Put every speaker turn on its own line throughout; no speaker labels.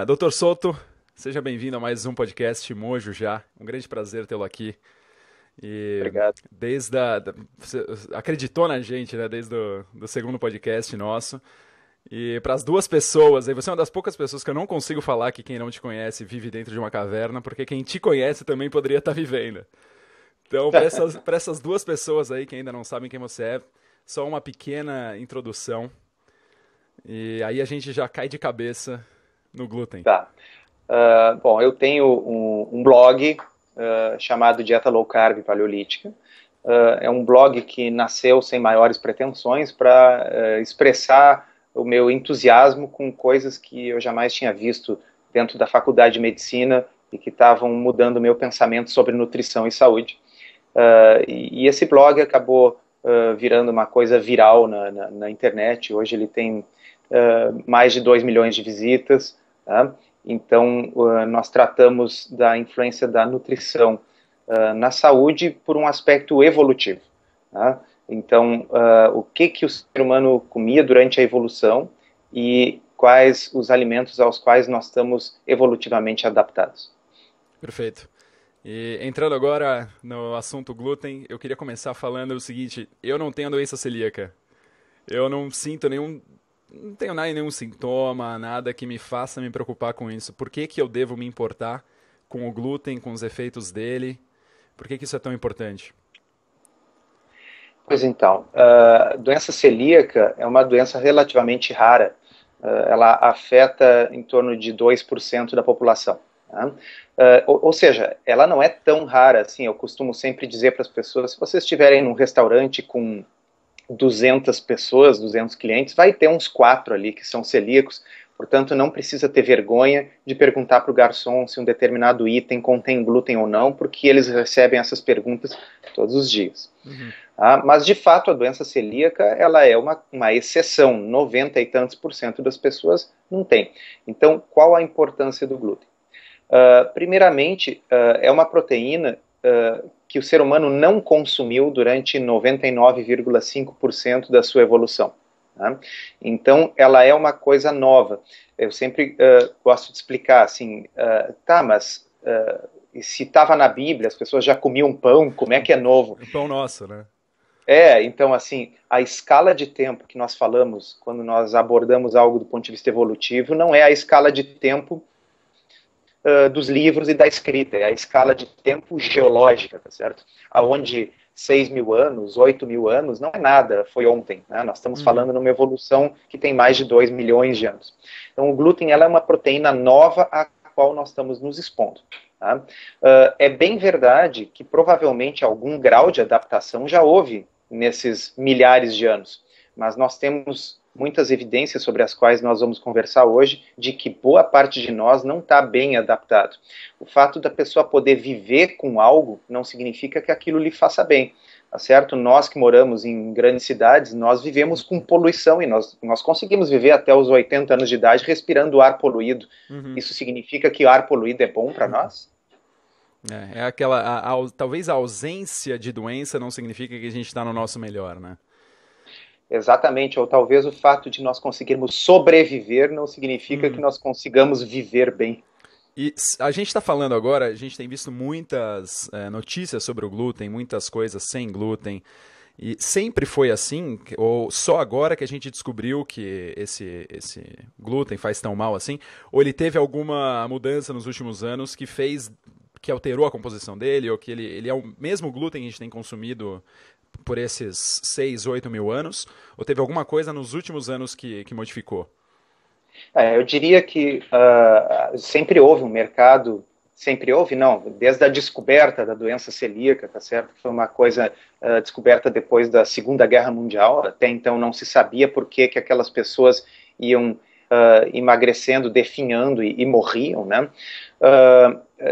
Doutor Souto, seja bem-vindo a mais um podcast Mojo já. Um grande prazer tê-lo aqui. E
Obrigado.
você acreditou na gente, né? Desde do segundo podcast nosso. E para as duas pessoas, aí você é uma das poucas pessoas que eu não consigo falar que quem não te conhece vive dentro de uma caverna, porque quem te conhece também poderia estar vivendo. Então, para essas duas pessoas aí que ainda não sabem quem você é, só uma pequena introdução. E aí a gente já cai de cabeça no glúten.
Tá. Bom, eu tenho um blog chamado Dieta Low Carb Paleolítica. É um blog que nasceu sem maiores pretensões para expressar o meu entusiasmo com coisas que eu jamais tinha visto dentro da faculdade de medicina e que estavam mudando o meu pensamento sobre nutrição e saúde. E esse blog acabou virando uma coisa viral na internet. Hoje ele tem mais de 2 milhões de visitas. Tá? Então, nós tratamos da influência da nutrição na saúde por um aspecto evolutivo. Tá? Então, o que o ser humano comia durante a evolução e quais os alimentos aos quais nós estamos evolutivamente adaptados.
Perfeito. E entrando agora no assunto glúten, eu queria começar falando o seguinte: eu não tenho doença celíaca. Eu não sinto nenhum. Não tenho nenhum sintoma, nada que me faça me preocupar com isso. Por que que eu devo me importar com o glúten, com os efeitos dele? Por que que isso é tão importante?
Pois então, a doença celíaca é uma doença relativamente rara. Ela afeta em torno de 2% da população. Tá? Ou seja, ela não é tão rara assim. Eu costumo sempre dizer para as pessoas, se vocês estiverem num restaurante com 200 pessoas, 200 clientes, vai ter uns 4 ali que são celíacos, portanto não precisa ter vergonha de perguntar para o garçom se um determinado item contém glúten ou não, porque eles recebem essas perguntas todos os dias.
Uhum.
Mas de fato a doença celíaca ela é uma exceção, 90 e tantos por cento das pessoas não tem. Então qual a importância do glúten? Primeiramente, é uma proteína que o ser humano não consumiu durante 99,5% da sua evolução. Tá? Então, ela é uma coisa nova. Eu sempre gosto de explicar assim, mas se estava na Bíblia, as pessoas já comiam pão, como é que é novo?
O pão nosso, né?
Então, assim, a escala de tempo que nós falamos quando nós abordamos algo do ponto de vista evolutivo não é a escala de tempo dos livros e da escrita, é a escala de tempo geológica, tá certo? Aonde 6 mil anos, 8 mil anos, não é nada, foi ontem, né? Nós estamos
Uhum.
falando numa evolução que tem mais de 2 milhões de anos. Então, o glúten ela é uma proteína nova a qual nós estamos nos expondo. Tá? É bem verdade que provavelmente algum grau de adaptação já houve nesses milhares de anos, mas nós temos muitas evidências sobre as quais nós vamos conversar hoje, de que boa parte de nós não está bem adaptado. O fato da pessoa poder viver com algo não significa que aquilo lhe faça bem. Tá certo? Nós que moramos em grandes cidades, nós vivemos com poluição e nós conseguimos viver até os 80 anos de idade respirando ar poluído.
Uhum.
Isso significa que o ar poluído é bom para nós?
É aquela. Talvez a ausência de doença não significa que a gente está no nosso melhor, né?
Exatamente, ou talvez o fato de nós conseguirmos sobreviver não significa que
Uhum.
nós consigamos viver bem.
A gente está falando agora, a gente tem visto muitas notícias sobre o glúten, muitas coisas sem glúten. E sempre foi assim, ou só agora que a gente descobriu que esse glúten faz tão mal assim? Ou ele teve alguma mudança nos últimos anos que fez, que alterou a composição dele, ou que ele é o mesmo glúten que a gente tem consumido por esses 6, 8 mil anos? Ou teve alguma coisa nos últimos anos que modificou?
Eu diria que sempre houve um mercado, sempre houve, não, desde a descoberta da doença celíaca, tá certo? Foi uma coisa descoberta depois da Segunda Guerra Mundial, até então não se sabia por que que aquelas pessoas iam emagrecendo, definhando e morriam, né?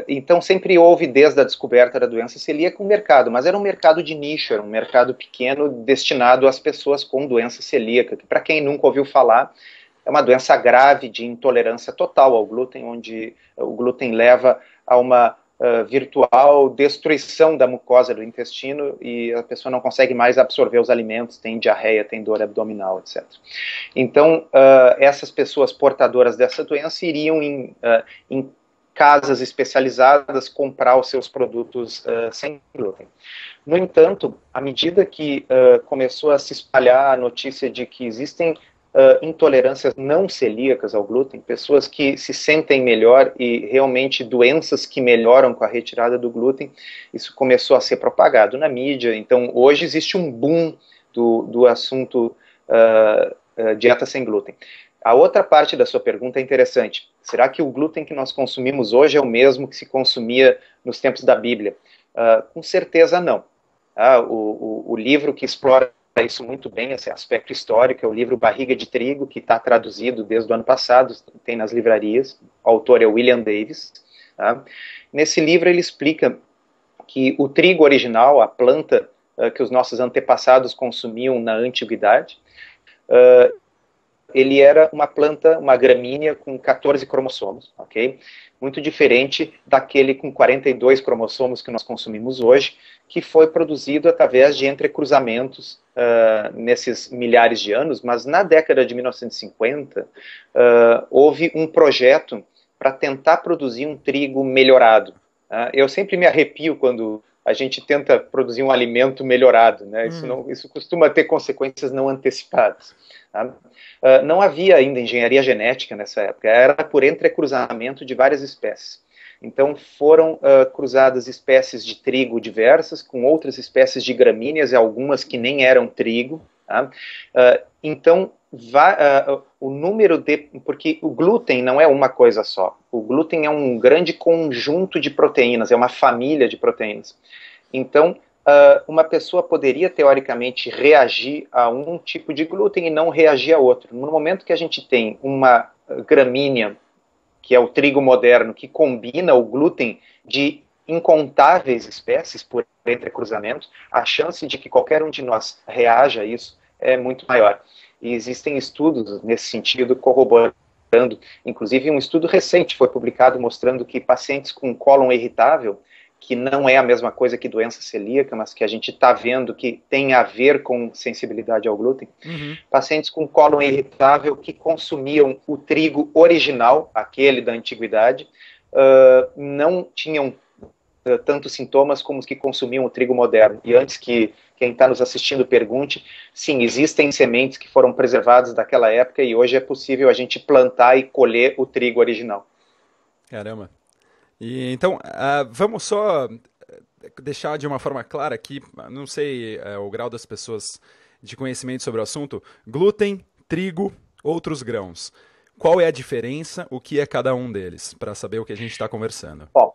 Então sempre houve, desde a descoberta da doença celíaca, um mercado, mas era um mercado de nicho, era um mercado pequeno destinado às pessoas com doença celíaca, que para quem nunca ouviu falar, é uma doença grave de intolerância total ao glúten, onde o glúten leva a uma virtual destruição da mucosa do intestino e a pessoa não consegue mais absorver os alimentos, tem diarreia, tem dor abdominal, etc. Então, essas pessoas portadoras dessa doença iriam em casas especializadas comprar os seus produtos sem glúten. No entanto, à medida que começou a se espalhar a notícia de que existem intolerâncias não celíacas ao glúten, pessoas que se sentem melhor e realmente doenças que melhoram com a retirada do glúten, isso começou a ser propagado na mídia. Então, hoje existe um boom do assunto dieta sem glúten. A outra parte da sua pergunta é interessante. Será que o glúten que nós consumimos hoje é o mesmo que se consumia nos tempos da Bíblia? Com certeza não. O livro que explora isso muito bem, esse aspecto histórico, é o livro Barriga de Trigo, que está traduzido desde o ano passado, tem nas livrarias, o autor é William Davis. Tá? Nesse livro ele explica que o trigo original, a planta que os nossos antepassados consumiam na antiguidade, ele era uma planta, uma gramínea com 14 cromossomos, ok? Muito diferente daquele com 42 cromossomos que nós consumimos hoje, que foi produzido através de entrecruzamentos nesses milhares de anos, mas na década de 1950 houve um projeto para tentar produzir um trigo melhorado. Eu sempre me arrepio quando a gente tenta produzir um alimento melhorado, né? Isso costuma ter consequências não antecipadas. Tá? Não havia ainda engenharia genética nessa época, era por entrecruzamento de várias espécies. Então foram cruzadas espécies de trigo diversas com outras espécies de gramíneas e algumas que nem eram trigo. Tá? Então o número de... Porque o glúten não é uma coisa só. O glúten é um grande conjunto de proteínas, é uma família de proteínas. Então uma pessoa poderia teoricamente reagir a um tipo de glúten e não reagir a outro. No momento que a gente tem uma gramínea, que é o trigo moderno, que combina o glúten de incontáveis espécies por entrecruzamento, a chance de que qualquer um de nós reaja a isso é muito maior. E existem estudos nesse sentido corroborando, inclusive um estudo recente foi publicado mostrando que pacientes com cólon irritável, que não é a mesma coisa que doença celíaca, mas que a gente está vendo que tem a ver com sensibilidade ao glúten, pacientes com cólon irritável que consumiam o trigo original, aquele da antiguidade, não tinham tantos sintomas como os que consumiam o trigo moderno. E antes que quem está nos assistindo pergunte, sim, existem sementes que foram preservadas daquela época e hoje é possível a gente plantar e colher o trigo original.
Caramba. E, então, vamos só deixar de uma forma clara aqui, não sei o grau das pessoas de conhecimento sobre o assunto, glúten, trigo, outros grãos. Qual é a diferença, o que é cada um deles, para saber o que a gente está conversando?
Bom,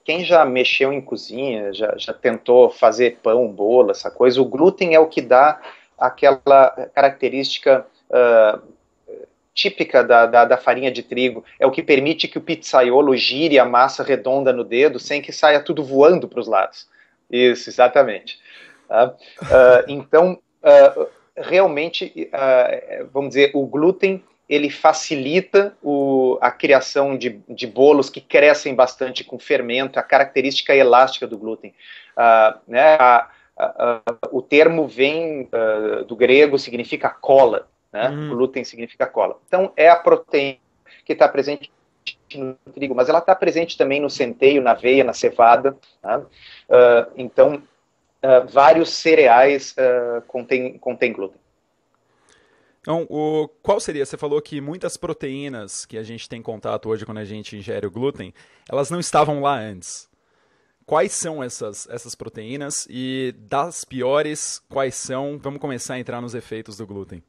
quem já mexeu em cozinha, já tentou fazer pão, bolo, essa coisa, o glúten é o que dá aquela característica típica da farinha de trigo, é o que permite que o pizzaiolo gire a massa redonda no dedo sem que saia tudo voando para os lados. Isso, exatamente. Então, realmente, vamos dizer, o glúten, ele facilita a criação de bolos que crescem bastante com fermento, a característica elástica do glúten. O termo vem do grego, significa cola. Né? Glúten significa cola. Então, é a proteína que está presente no trigo, mas ela está presente também no centeio, na aveia, na cevada. Tá? Então, vários cereais contêm glúten.
Então, qual seria? Você falou que muitas proteínas que a gente tem contato hoje quando a gente ingere o glúten, elas não estavam lá antes. Quais são essas proteínas e das piores, quais são? Vamos começar a entrar nos efeitos do glúten.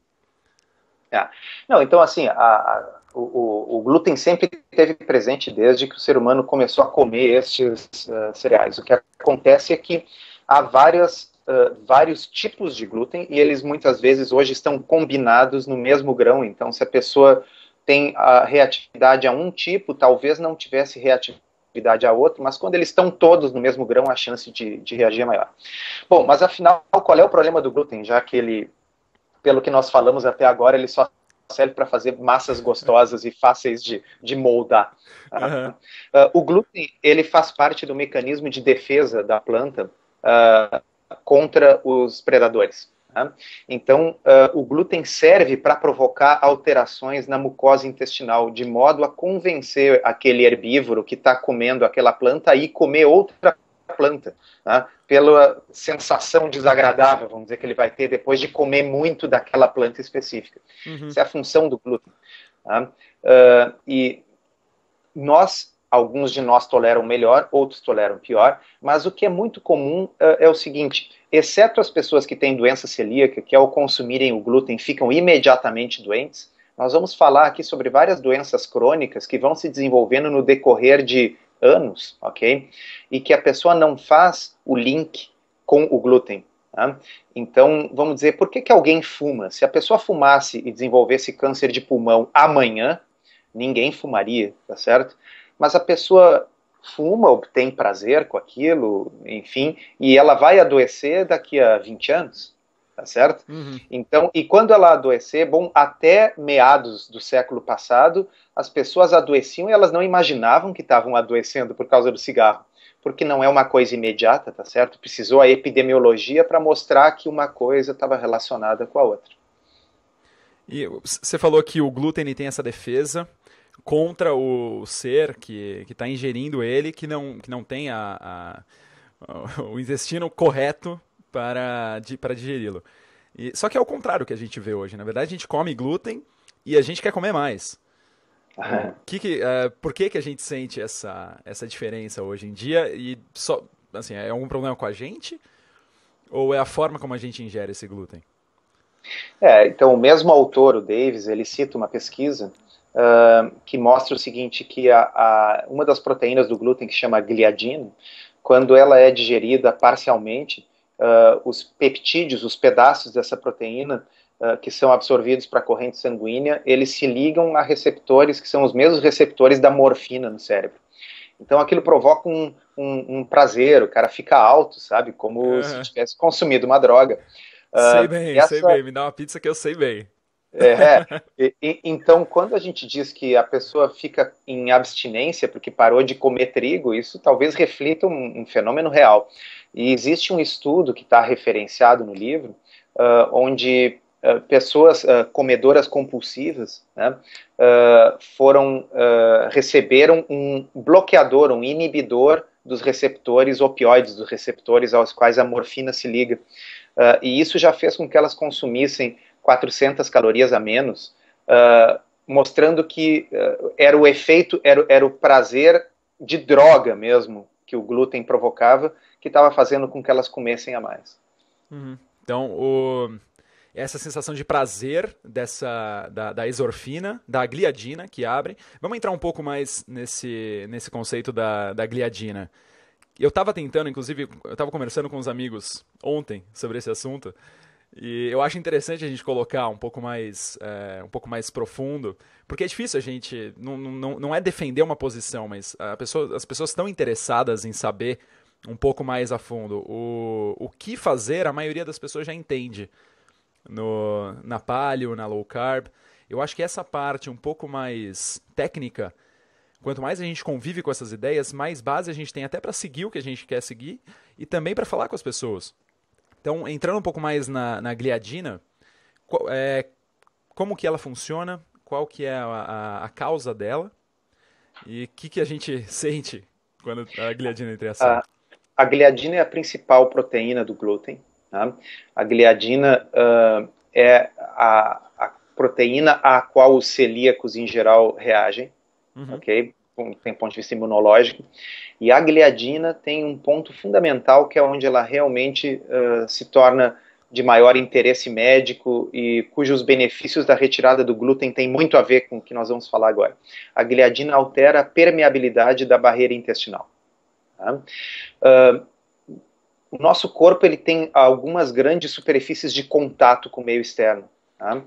Não, então assim, o glúten sempre esteve presente desde que o ser humano começou a comer estes cereais. O que acontece é que há vários tipos de glúten e eles muitas vezes hoje estão combinados no mesmo grão. Então, se a pessoa tem a reatividade a um tipo, talvez não tivesse reatividade a outro, mas quando eles estão todos no mesmo grão, a chance de reagir é maior. Bom, mas afinal, qual é o problema do glúten? Já que ele, pelo que nós falamos até agora, ele só serve para fazer massas gostosas e fáceis de moldar.
Aham.
O glúten, ele faz parte do mecanismo de defesa da planta contra os predadores. Tá? Então, o glúten serve para provocar alterações na mucosa intestinal, de modo a convencer aquele herbívoro que está comendo aquela planta a ir comer outra planta, tá? Pela sensação desagradável, vamos dizer, que ele vai ter depois de comer muito daquela planta específica.
Uhum.
Essa é a função do glúten. Tá? E alguns de nós toleram melhor, outros toleram pior, mas o que é muito comum é o seguinte, exceto as pessoas que têm doença celíaca, que ao consumirem o glúten ficam imediatamente doentes, nós vamos falar aqui sobre várias doenças crônicas que vão se desenvolvendo no decorrer de anos, ok? E que a pessoa não faz o link com o glúten. Tá? Então, vamos dizer, por que alguém fuma? Se a pessoa fumasse e desenvolvesse câncer de pulmão amanhã, ninguém fumaria, tá certo? Mas a pessoa fuma, obtém prazer com aquilo, enfim, e ela vai adoecer daqui a 20 anos, tá certo?
Uhum.
Então, e quando ela adoecer, bom, até meados do século passado, as pessoas adoeciam e elas não imaginavam que estavam adoecendo por causa do cigarro, porque não é uma coisa imediata, tá certo? Precisou a epidemiologia para mostrar que uma coisa estava relacionada com a outra.
E você falou que o glúten tem essa defesa contra o ser que está ingerindo ele, que não tem o intestino correto para digeri-lo. Só que é o contrário que a gente vê hoje. Na verdade, a gente come glúten e a gente quer comer mais. Por que a gente sente essa diferença hoje em dia? E só, assim, é algum problema com a gente? Ou é a forma como a gente ingere esse glúten?
Então, o mesmo autor, o Davis, ele cita uma pesquisa que mostra o seguinte, que uma das proteínas do glúten, que chama gliadina, quando ela é digerida parcialmente, os peptídeos, os pedaços dessa proteína, que são absorvidos para a corrente sanguínea, eles se ligam a receptores que são os mesmos receptores da morfina no cérebro. Então aquilo provoca um prazer, o cara fica alto, sabe? Como se tivesse consumido uma droga.
Sei bem, me dá uma pizza que eu sei bem.
Então, quando a gente diz que a pessoa fica em abstinência porque parou de comer trigo, isso talvez reflita um fenômeno real. E existe um estudo que está referenciado no livro, onde pessoas comedoras compulsivas, né, receberam um bloqueador, um inibidor dos receptores opioides, dos receptores aos quais a morfina se liga. E isso já fez com que elas consumissem 400 calorias a menos, mostrando que era o efeito, era o prazer de droga mesmo que o glúten provocava, que estava fazendo com que elas comessem a mais.
Uhum. Então, essa sensação de prazer da exorfina, da gliadina que abrem. Vamos entrar um pouco mais nesse conceito da gliadina. Eu estava tentando, inclusive, eu estava conversando com uns amigos ontem sobre esse assunto, e eu acho interessante a gente colocar um pouco mais profundo, porque é difícil a gente, não é defender uma posição, mas as pessoas estão interessadas em saber um pouco mais a fundo. O que fazer, a maioria das pessoas já entende na paleo, na low carb. Eu acho que essa parte um pouco mais técnica, quanto mais a gente convive com essas ideias, mais base a gente tem até para seguir o que a gente quer seguir e também para falar com as pessoas. Então, entrando um pouco mais na gliadina, como que ela funciona, qual que é a causa dela e o que a gente sente quando a gliadina entra em ação.
A gliadina é a principal proteína do glúten. Tá? A gliadina é a proteína a qual os celíacos em geral reagem, ok? Tem ponto de vista imunológico. E a gliadina tem um ponto fundamental que é onde ela realmente se torna de maior interesse médico e cujos benefícios da retirada do glúten tem muito a ver com o que nós vamos falar agora. A gliadina altera a permeabilidade da barreira intestinal. Tá? O nosso corpo ele tem algumas grandes superfícies de contato com o meio externo. Tá?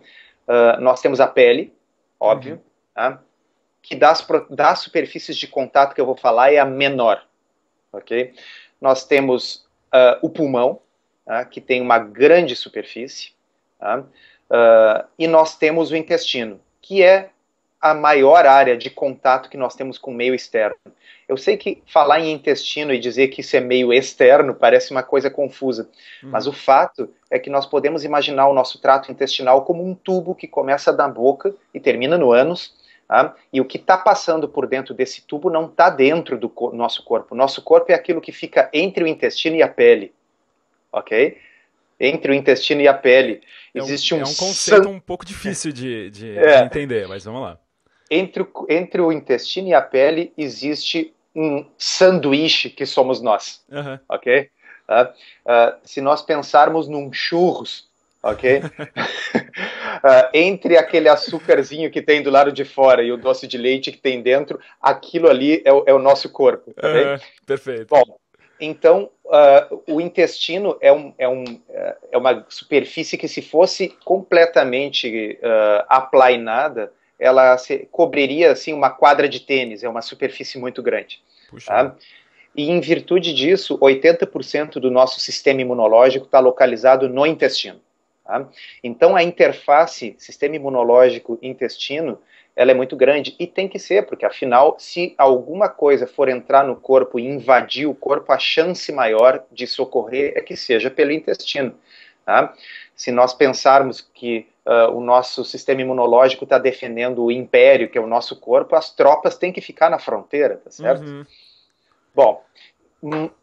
Nós temos a pele, óbvio, tá? Que das superfícies de contato que eu vou falar é a menor. Okay? Nós temos o pulmão, tá? Que tem uma grande superfície. Tá? E nós temos o intestino, que é a maior área de contato que nós temos com o meio externo. Eu sei que falar em intestino e dizer que isso é meio externo parece uma coisa confusa, mas o fato é que nós podemos imaginar o nosso trato intestinal como um tubo que começa da boca e termina no ânus, tá? E o que está passando por dentro desse tubo não está dentro do nosso corpo. Nosso corpo é aquilo que fica entre o intestino e a pele, ok? Entre o intestino e a pele. Existe
um conceito um pouco difícil de entender, mas vamos lá.
Entre o intestino e a pele existe um sanduíche que somos nós, ok? Se nós pensarmos num churros, ok? Entre aquele açúcarzinho que tem do lado de fora e o doce de leite que tem dentro, aquilo ali é o nosso corpo, tá bem?
Perfeito.
Bom, então, o intestino é uma superfície que, se fosse completamente aplainada, ela cobriria assim, uma quadra de tênis, é uma superfície muito grande. Tá? E em virtude disso, 80% do nosso sistema imunológico está localizado no intestino. Tá? Então, a interface sistema imunológico-intestino, ela é muito grande, e tem que ser, porque afinal, se alguma coisa for entrar no corpo e invadir o corpo, a chance maior de socorrer é que seja pelo intestino. Tá? Se nós pensarmos que o nosso sistema imunológico está defendendo o império, que é o nosso corpo, as tropas têm que ficar na fronteira, tá certo? Bom,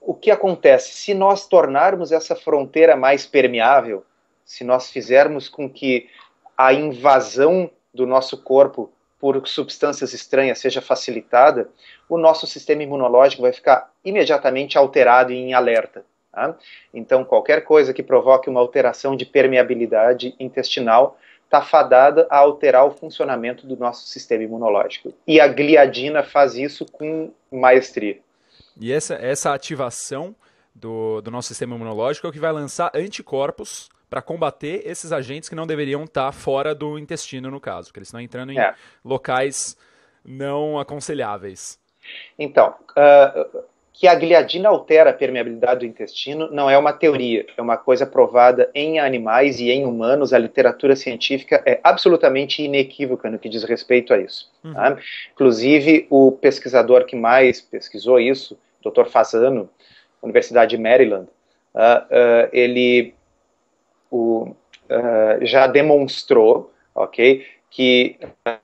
o que acontece? Se nós tornarmos essa fronteira mais permeável, se nós fizermos com que a invasão do nosso corpo por substâncias estranhas seja facilitada, o nosso sistema imunológico vai ficar imediatamente alterado e em alerta. Tá? Então, qualquer coisa que provoque uma alteração de permeabilidade intestinal está fadada a alterar o funcionamento do nosso sistema imunológico. E a gliadina faz isso com maestria.
E essa ativação do nosso sistema imunológico é o que vai lançar anticorpos para combater esses agentes que não deveriam estar fora do intestino, no caso, que eles estão entrando em locais não aconselháveis.
Então, que a gliadina altera a permeabilidade do intestino não é uma teoria, é uma coisa provada em animais e em humanos. A literatura científica é absolutamente inequívoca no que diz respeito a isso. Tá? Inclusive, o pesquisador que mais pesquisou isso, Dr. Fasano, Universidade de Maryland, ele já demonstrou, ok, que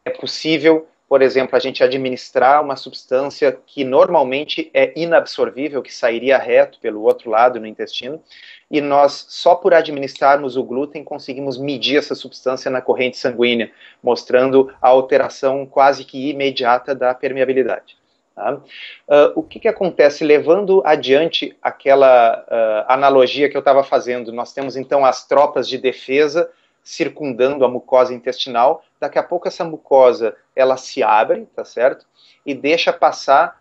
é possível, por exemplo, a gente administrar uma substância que normalmente é inabsorvível, que sairia reto pelo outro lado no intestino, e nós, só por administrarmos o glúten, conseguimos medir essa substância na corrente sanguínea, mostrando a alteração quase que imediata da permeabilidade. Tá? O que acontece? Levando adiante aquela analogia que eu estava fazendo, nós temos então as tropas de defesa circundando a mucosa intestinal. Daqui a pouco essa mucosa ela se abre, tá certo? E deixa passar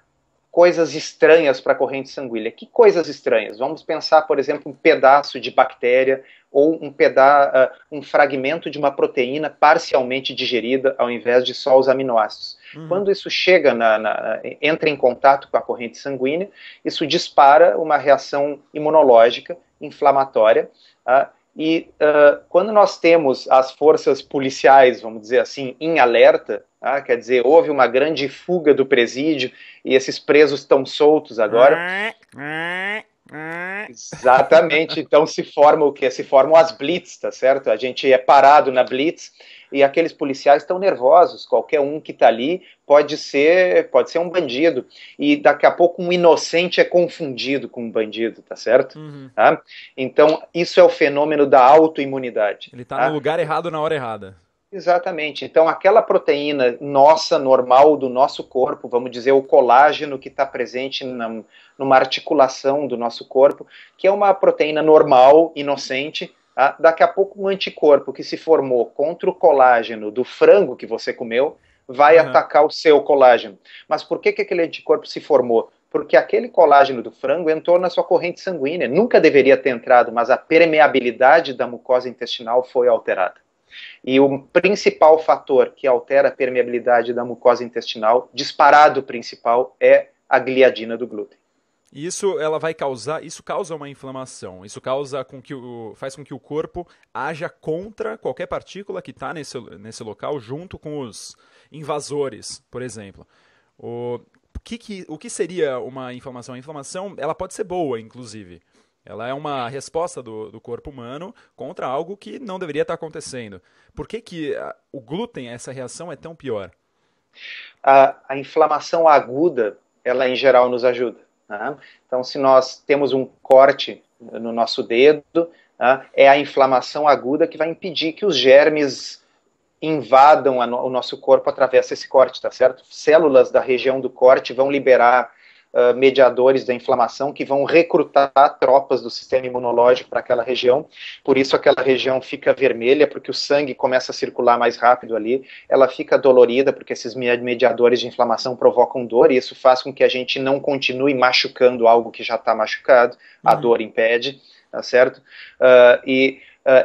coisas estranhas para a corrente sanguínea. Que coisas estranhas? Vamos pensar, por exemplo, um pedaço de bactéria ou um fragmento de uma proteína parcialmente digerida ao invés de só os aminoácidos. Quando isso chega, entra em contato com a corrente sanguínea, isso dispara uma reação imunológica inflamatória, e quando nós temos as forças policiais, vamos dizer assim, em alerta, quer dizer, houve uma grande fuga do presídio e esses presos estão soltos agora. Exatamente, então se forma o quê? Se formam as blitz, tá certo? A gente é parado na blitz e aqueles policiais estão nervosos, qualquer um que está ali pode ser um bandido, e daqui a pouco um inocente é confundido com um bandido, tá certo? Tá? Então isso é o fenômeno da autoimunidade.
Ele está no lugar errado na hora errada.
Exatamente. Então, aquela proteína nossa, normal, do nosso corpo, vamos dizer, o colágeno que está presente numa articulação do nosso corpo, que é uma proteína normal, inocente, daqui a pouco um anticorpo que se formou contra o colágeno do frango que você comeu vai atacar o seu colágeno. Mas por que aquele anticorpo se formou? Porque aquele colágeno do frango entrou na sua corrente sanguínea. Nunca deveria ter entrado, mas a permeabilidade da mucosa intestinal foi alterada. E o principal fator que altera a permeabilidade da mucosa intestinal, disparado principal, é a gliadina do glúten.
E isso ela vai causar, isso causa uma inflamação. Isso causa com que faz com que o corpo haja contra qualquer partícula que está nesse local, junto com os invasores, por exemplo. O que seria uma inflamação? A inflamação ela pode ser boa, inclusive. Ela é uma resposta do corpo humano contra algo que não deveria estar acontecendo. Por que o glúten, essa reação é tão pior?
A inflamação aguda, ela em geral nos ajuda. Né? Então, se nós temos um corte no nosso dedo, né, é a inflamação aguda que vai impedir que os germes invadam o nosso corpo através desse corte, tá certo? Células da região do corte vão liberar mediadores da inflamação que vão recrutar tropas do sistema imunológico para aquela região, por isso aquela região fica vermelha, porque o sangue começa a circular mais rápido ali, ela fica dolorida, porque esses mediadores de inflamação provocam dor, e isso faz com que a gente não continue machucando algo que já está machucado, a dor impede, tá certo?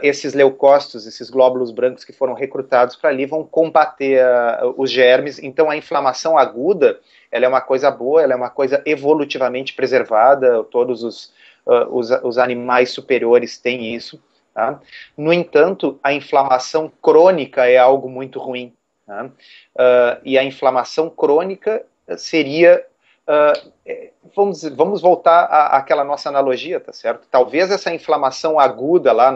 Esses leucócitos, esses glóbulos brancos que foram recrutados para ali vão combater os germes, então a inflamação aguda, ela é uma coisa boa, ela é uma coisa evolutivamente preservada, todos os animais superiores têm isso. Tá? No entanto, a inflamação crônica é algo muito ruim. Tá? E a inflamação crônica seria... vamos voltar àquela nossa analogia, tá certo? Talvez essa inflamação aguda lá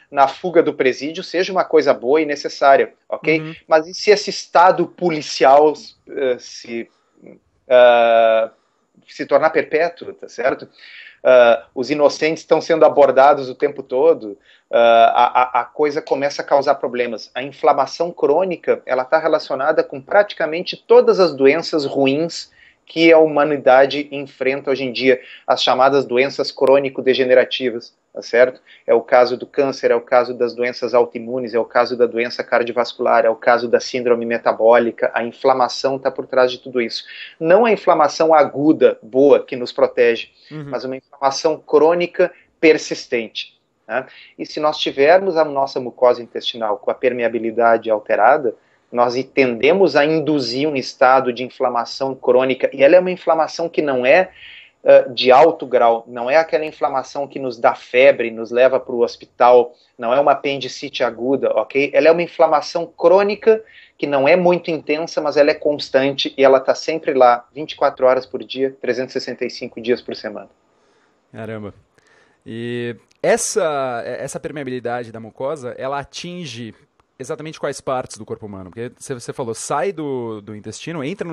na fuga do presídio seja uma coisa boa e necessária, ok? Uhum. Mas e se esse estado policial se tornar perpétuo, tá certo? Os inocentes estão sendo abordados o tempo todo, a coisa começa a causar problemas. A inflamação crônica, ela está relacionada com praticamente todas as doenças ruins que a humanidade enfrenta hoje em dia, as chamadas doenças crônico-degenerativas, tá certo? É o caso do câncer, é o caso das doenças autoimunes, é o caso da doença cardiovascular, é o caso da síndrome metabólica, a inflamação está por trás de tudo isso. Não a inflamação aguda, boa, que nos protege, mas uma inflamação crônica persistente. Né? E se nós tivermos a nossa mucosa intestinal com a permeabilidade alterada, nós tendemos a induzir um estado de inflamação crônica, e ela é uma inflamação que não é de alto grau, não é aquela inflamação que nos dá febre, nos leva para o hospital, não é uma apendicite aguda, ok? Ela é uma inflamação crônica que não é muito intensa, mas ela é constante e ela está sempre lá, 24 horas por dia, 365 dias por semana.
Caramba. E essa permeabilidade da mucosa, ela atinge exatamente quais partes do corpo humano? Porque você falou, sai do intestino, entra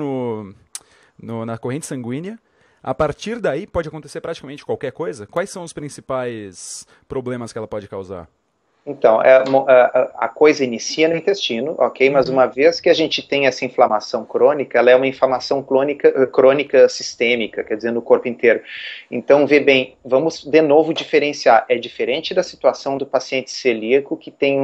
na corrente sanguínea, a partir daí pode acontecer praticamente qualquer coisa? Quais são os principais problemas que ela pode causar?
Então, a coisa inicia no intestino, ok? Mas uma vez que a gente tem essa inflamação crônica, ela é uma inflamação crônica sistêmica, quer dizer, no corpo inteiro. Então, vê bem, vamos de novo diferenciar. É diferente da situação do paciente celíaco, que tem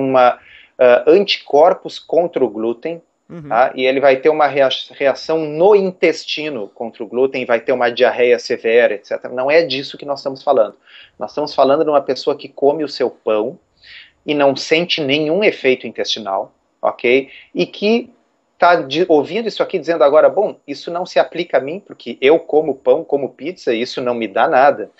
anticorpos contra o glúten, tá? E ele vai ter uma reação no intestino contra o glúten, vai ter uma diarreia severa, etc. Não é disso que nós estamos falando. Nós estamos falando de uma pessoa que come o seu pão e não sente nenhum efeito intestinal, ok? E que está ouvindo isso aqui dizendo agora, bom, isso não se aplica a mim, porque eu como pão, como pizza, e isso não me dá nada.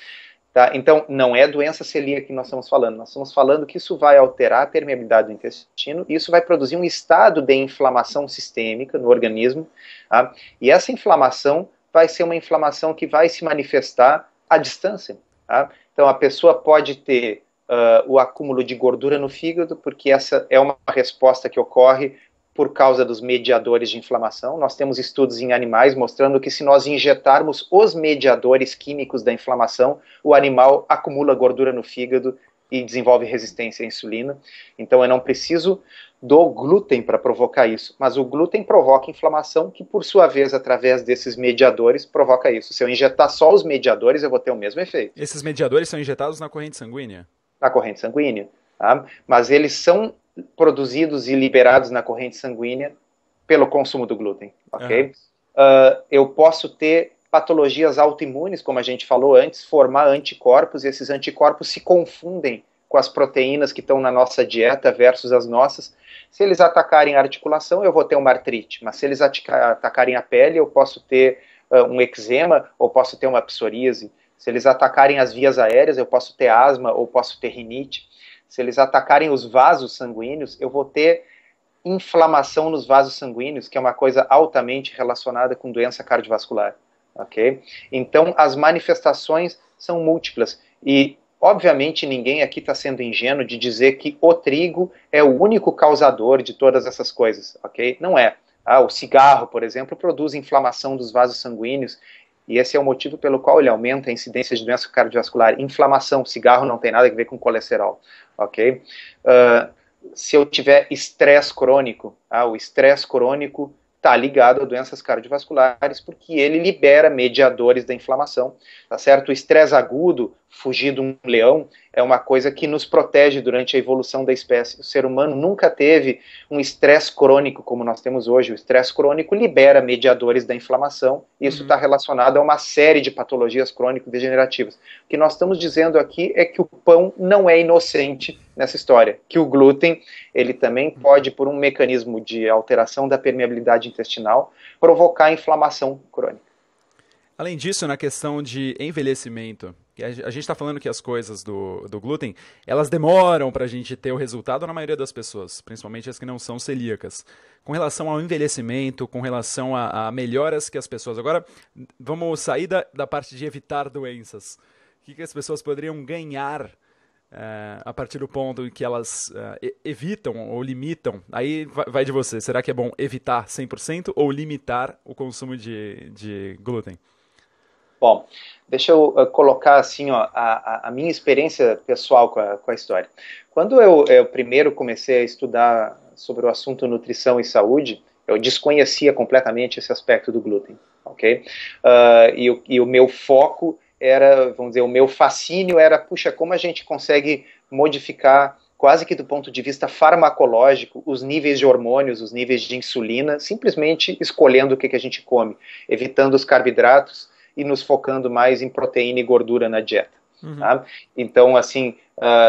Tá? Então, não é doença celíaca que nós estamos falando. Nós estamos falando que isso vai alterar a permeabilidade do intestino e isso vai produzir um estado de inflamação sistêmica no organismo. Tá? E essa inflamação vai ser uma inflamação que vai se manifestar à distância. Tá? Então, a pessoa pode ter o acúmulo de gordura no fígado, porque essa é uma resposta que ocorre por causa dos mediadores de inflamação. Nós temos estudos em animais mostrando que se nós injetarmos os mediadores químicos da inflamação, o animal acumula gordura no fígado e desenvolve resistência à insulina. Então eu não preciso do glúten para provocar isso, mas o glúten provoca inflamação que, por sua vez, através desses mediadores, provoca isso. Se eu injetar só os mediadores, eu vou ter o mesmo efeito.
Esses mediadores são injetados na corrente sanguínea?
Na corrente sanguínea, tá? Mas eles são produzidos e liberados na corrente sanguínea pelo consumo do glúten, ok? Eu posso ter patologias autoimunes, como a gente falou antes, formar anticorpos, e esses anticorpos se confundem com as proteínas que estão na nossa dieta versus as nossas. Se eles atacarem a articulação, eu vou ter uma artrite, mas se eles atacarem a pele, eu posso ter um eczema ou posso ter uma psoríase. Se eles atacarem as vias aéreas, eu posso ter asma ou posso ter rinite. Se eles atacarem os vasos sanguíneos, eu vou ter inflamação nos vasos sanguíneos, que é uma coisa altamente relacionada com doença cardiovascular. Ok? Então, as manifestações são múltiplas. E, obviamente, ninguém aqui está sendo ingênuo de dizer que o trigo é o único causador de todas essas coisas. Ok? Não é. O cigarro, por exemplo, produz inflamação dos vasos sanguíneos, e esse é o motivo pelo qual ele aumenta a incidência de doença cardiovascular. Inflamação, cigarro não tem nada a ver com colesterol. Ok? Se eu tiver estresse crônico, o estresse crônico está ligado a doenças cardiovasculares, porque ele libera mediadores da inflamação, tá certo? O estresse agudo, fugir de um leão, é uma coisa que nos protege durante a evolução da espécie. O ser humano nunca teve um estresse crônico como nós temos hoje. O estresse crônico libera mediadores da inflamação, e isso está relacionado a uma série de patologias crônico-degenerativas. O que nós estamos dizendo aqui é que o pão não é inocente nessa história, que o glúten, ele também pode, por um mecanismo de alteração da permeabilidade intestinal, provocar inflamação crônica.
Além disso, na questão de envelhecimento, a gente está falando que as coisas do glúten, elas demoram para a gente ter o resultado na maioria das pessoas, principalmente as que não são celíacas. Com relação ao envelhecimento, com relação a melhoras que as pessoas... Agora, vamos sair da parte de evitar doenças. O que as pessoas poderiam ganhar a partir do ponto em que elas evitam ou limitam? Aí vai de você. Será que é bom evitar 100% ou limitar o consumo de glúten?
Bom, deixa eu colocar assim, a minha experiência pessoal com a história. Quando eu primeiro comecei a estudar sobre o assunto nutrição e saúde, eu desconhecia completamente esse aspecto do glúten, ok? E o meu foco era, vamos dizer, o meu fascínio era, puxa, como a gente consegue modificar, quase que do ponto de vista farmacológico, os níveis de hormônios, os níveis de insulina, simplesmente escolhendo o que a gente come, evitando os carboidratos e nos focando mais em proteína e gordura na dieta. Tá? Então, assim,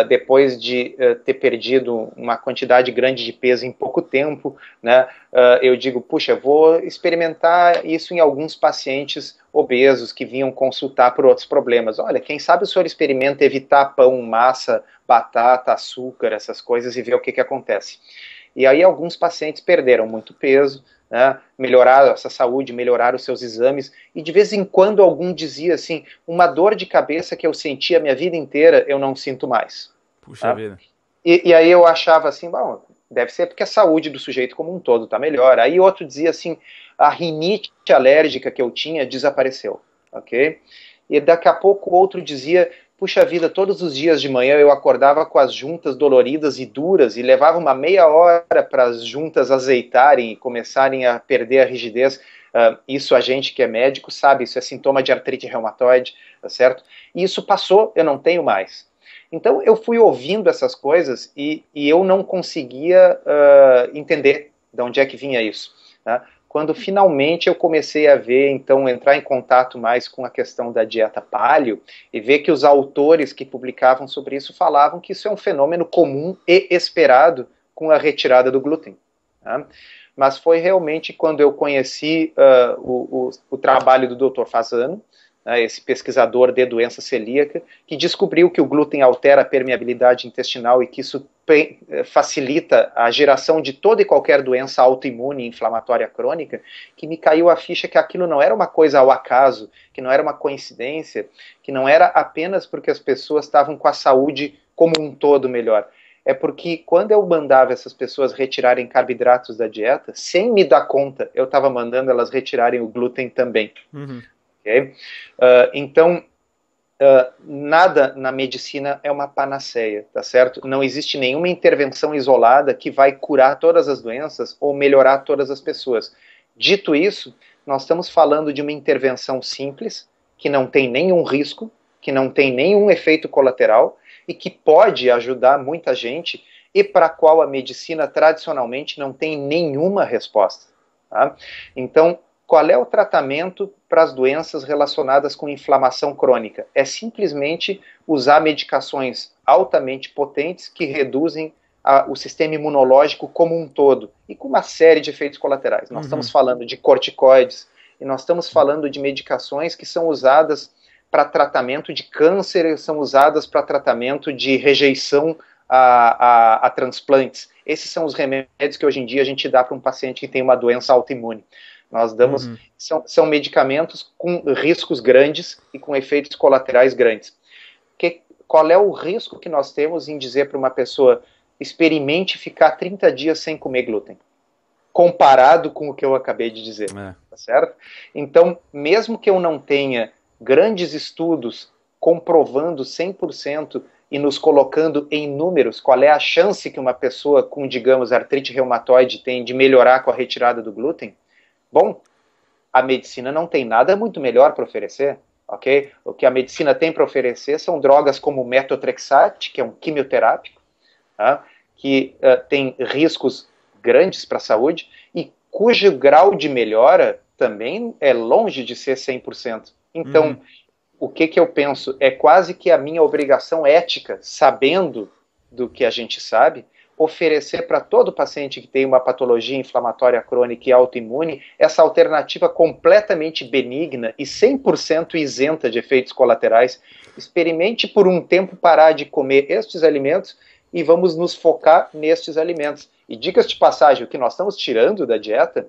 depois de ter perdido uma quantidade grande de peso em pouco tempo, né, eu digo, puxa, vou experimentar isso em alguns pacientes obesos que vinham consultar por outros problemas. Olha, quem sabe o senhor experimenta evitar pão, massa, batata, açúcar, essas coisas e ver o que acontece. E aí alguns pacientes perderam muito peso, né, melhoraram essa saúde, melhoraram os seus exames, e de vez em quando algum dizia assim, uma dor de cabeça que eu sentia a minha vida inteira, eu não sinto mais.
Puxa vida.
E aí eu achava assim, bom, deve ser porque a saúde do sujeito como um todo está melhor. Aí outro dizia assim, a rinite alérgica que eu tinha desapareceu, ok? E daqui a pouco outro dizia, puxa vida, todos os dias de manhã eu acordava com as juntas doloridas e duras e levava uma meia hora para as juntas azeitarem e começarem a perder a rigidez. Isso a gente que é médico sabe, isso é sintoma de artrite reumatoide, tá certo? E isso passou, eu não tenho mais. Então eu fui ouvindo essas coisas e eu não conseguia entender de onde é que vinha isso, né? Quando finalmente eu comecei a ver, então, entrar em contato mais com a questão da dieta paleo e ver que os autores que publicavam sobre isso falavam que isso é um fenômeno comum e esperado com a retirada do glúten. Tá? Mas foi realmente quando eu conheci o trabalho do Dr. Fasano, esse pesquisador de doença celíaca, que descobriu que o glúten altera a permeabilidade intestinal e que isso facilita a geração de toda e qualquer doença autoimune e inflamatória crônica, que me caiu a ficha que aquilo não era uma coisa ao acaso, que não era uma coincidência, que não era apenas porque as pessoas estavam com a saúde como um todo melhor. É porque quando eu mandava essas pessoas retirarem carboidratos da dieta, sem me dar conta, eu estava mandando elas retirarem o glúten também. Okay? Então, nada na medicina é uma panaceia, tá certo? Não existe nenhuma intervenção isolada que vai curar todas as doenças ou melhorar todas as pessoas. Dito isso, nós estamos falando de uma intervenção simples, que não tem nenhum risco, que não tem nenhum efeito colateral e que pode ajudar muita gente e para a qual a medicina tradicionalmente não tem nenhuma resposta. Tá? Então, qual é o tratamento para as doenças relacionadas com inflamação crônica? É simplesmente usar medicações altamente potentes que reduzem o sistema imunológico como um todo e com uma série de efeitos colaterais. Nós estamos falando de corticoides, e nós estamos falando de medicações que são usadas para tratamento de câncer, são usadas para tratamento de rejeição a transplantes. Esses são os remédios que hoje em dia a gente dá para um paciente que tem uma doença autoimune. Nós damos, são medicamentos com riscos grandes e com efeitos colaterais grandes. Qual é o risco que nós temos em dizer para uma pessoa, experimente ficar 30 dias sem comer glúten? Comparado com o que eu acabei de dizer, tá certo? Então, mesmo que eu não tenha grandes estudos comprovando 100% e nos colocando em números qual é a chance que uma pessoa com, digamos, artrite reumatoide tem de melhorar com a retirada do glúten, bom, a medicina não tem nada muito melhor para oferecer, ok? O que a medicina tem para oferecer são drogas como o metotrexate, que é um quimioterápico, tá? Que tem riscos grandes para a saúde e cujo grau de melhora também é longe de ser 100%. Então, o que eu penso? É quase que a minha obrigação ética, sabendo do que a gente sabe, oferecer para todo paciente que tem uma patologia inflamatória crônica e autoimune essa alternativa completamente benigna e 100% isenta de efeitos colaterais. Experimente por um tempo parar de comer estes alimentos e vamos nos focar nestes alimentos. E dicas de passagem, o que nós estamos tirando da dieta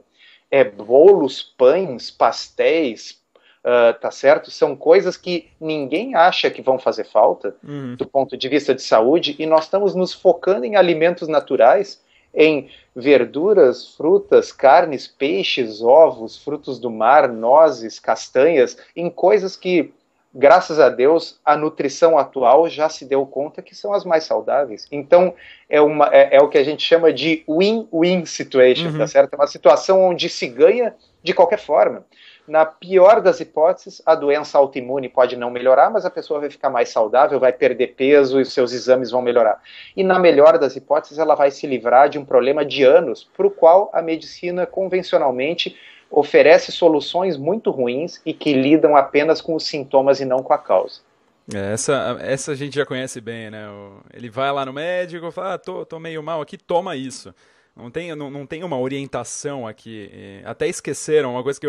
é bolos, pães, pastéis, tá certo? São coisas que ninguém acha que vão fazer falta do ponto de vista de saúde, e nós estamos nos focando em alimentos naturais, em verduras, frutas, carnes, peixes, ovos, frutos do mar, nozes, castanhas, em coisas que, graças a Deus, a nutrição atual já se deu conta que são as mais saudáveis. Então, é o que a gente chama de win-win situation, tá certo? É uma situação onde se ganha de qualquer forma. Na pior das hipóteses, a doença autoimune pode não melhorar, mas a pessoa vai ficar mais saudável, vai perder peso e os seus exames vão melhorar. E na melhor das hipóteses, ela vai se livrar de um problema de anos, para o qual a medicina convencionalmente oferece soluções muito ruins e que lidam apenas com os sintomas e não com a causa.
Essa a gente já conhece bem, né? Ele vai lá no médico e fala, tô meio mal aqui, toma isso. Não tem uma orientação aqui. Até esqueceram, uma coisa que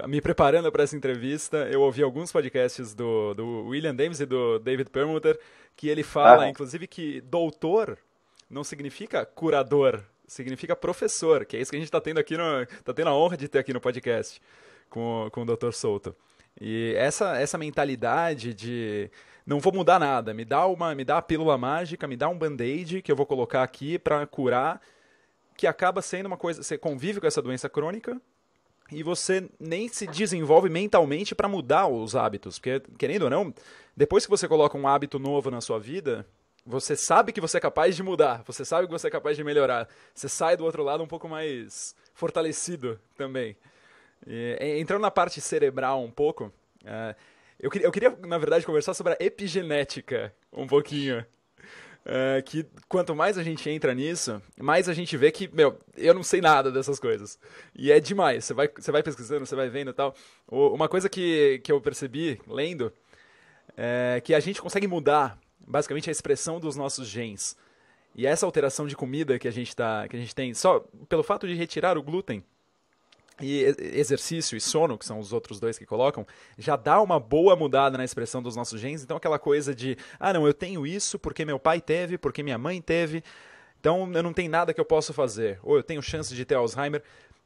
me preparando para essa entrevista, eu ouvi alguns podcasts do William James e do David Perlmutter, que ele fala, inclusive, que doutor não significa curador, significa professor, que é isso que a gente está tendo aqui, tá tendo a honra de ter aqui no podcast com o Dr. Souto. E essa mentalidade de não vou mudar nada, me dá a pílula mágica, me dá um band-aid que eu vou colocar aqui para curar, que acaba sendo uma coisa, você convive com essa doença crônica e você nem se desenvolve mentalmente para mudar os hábitos, porque, querendo ou não, depois que você coloca um hábito novo na sua vida, você sabe que você é capaz de mudar, você sabe que você é capaz de melhorar, você sai do outro lado um pouco mais fortalecido também. Entrando na parte cerebral um pouco, eu queria, na verdade, conversar sobre a epigenética um pouquinho. Que quanto mais a gente entra nisso, mais a gente vê que, eu não sei nada dessas coisas. E é demais, você vai pesquisando, você vai vendo e tal. Uma coisa que eu percebi, lendo, é que a gente consegue mudar, basicamente, a expressão dos nossos genes. E essa alteração de comida que a gente tem, só pelo fato de retirar o glúten, e exercício e sono, que são os outros dois que colocam, já dá uma boa mudada na expressão dos nossos genes. Então aquela coisa de, não, eu tenho isso porque meu pai teve, porque minha mãe teve, então eu não tenho nada que eu possa fazer, ou eu tenho chance de ter Alzheimer,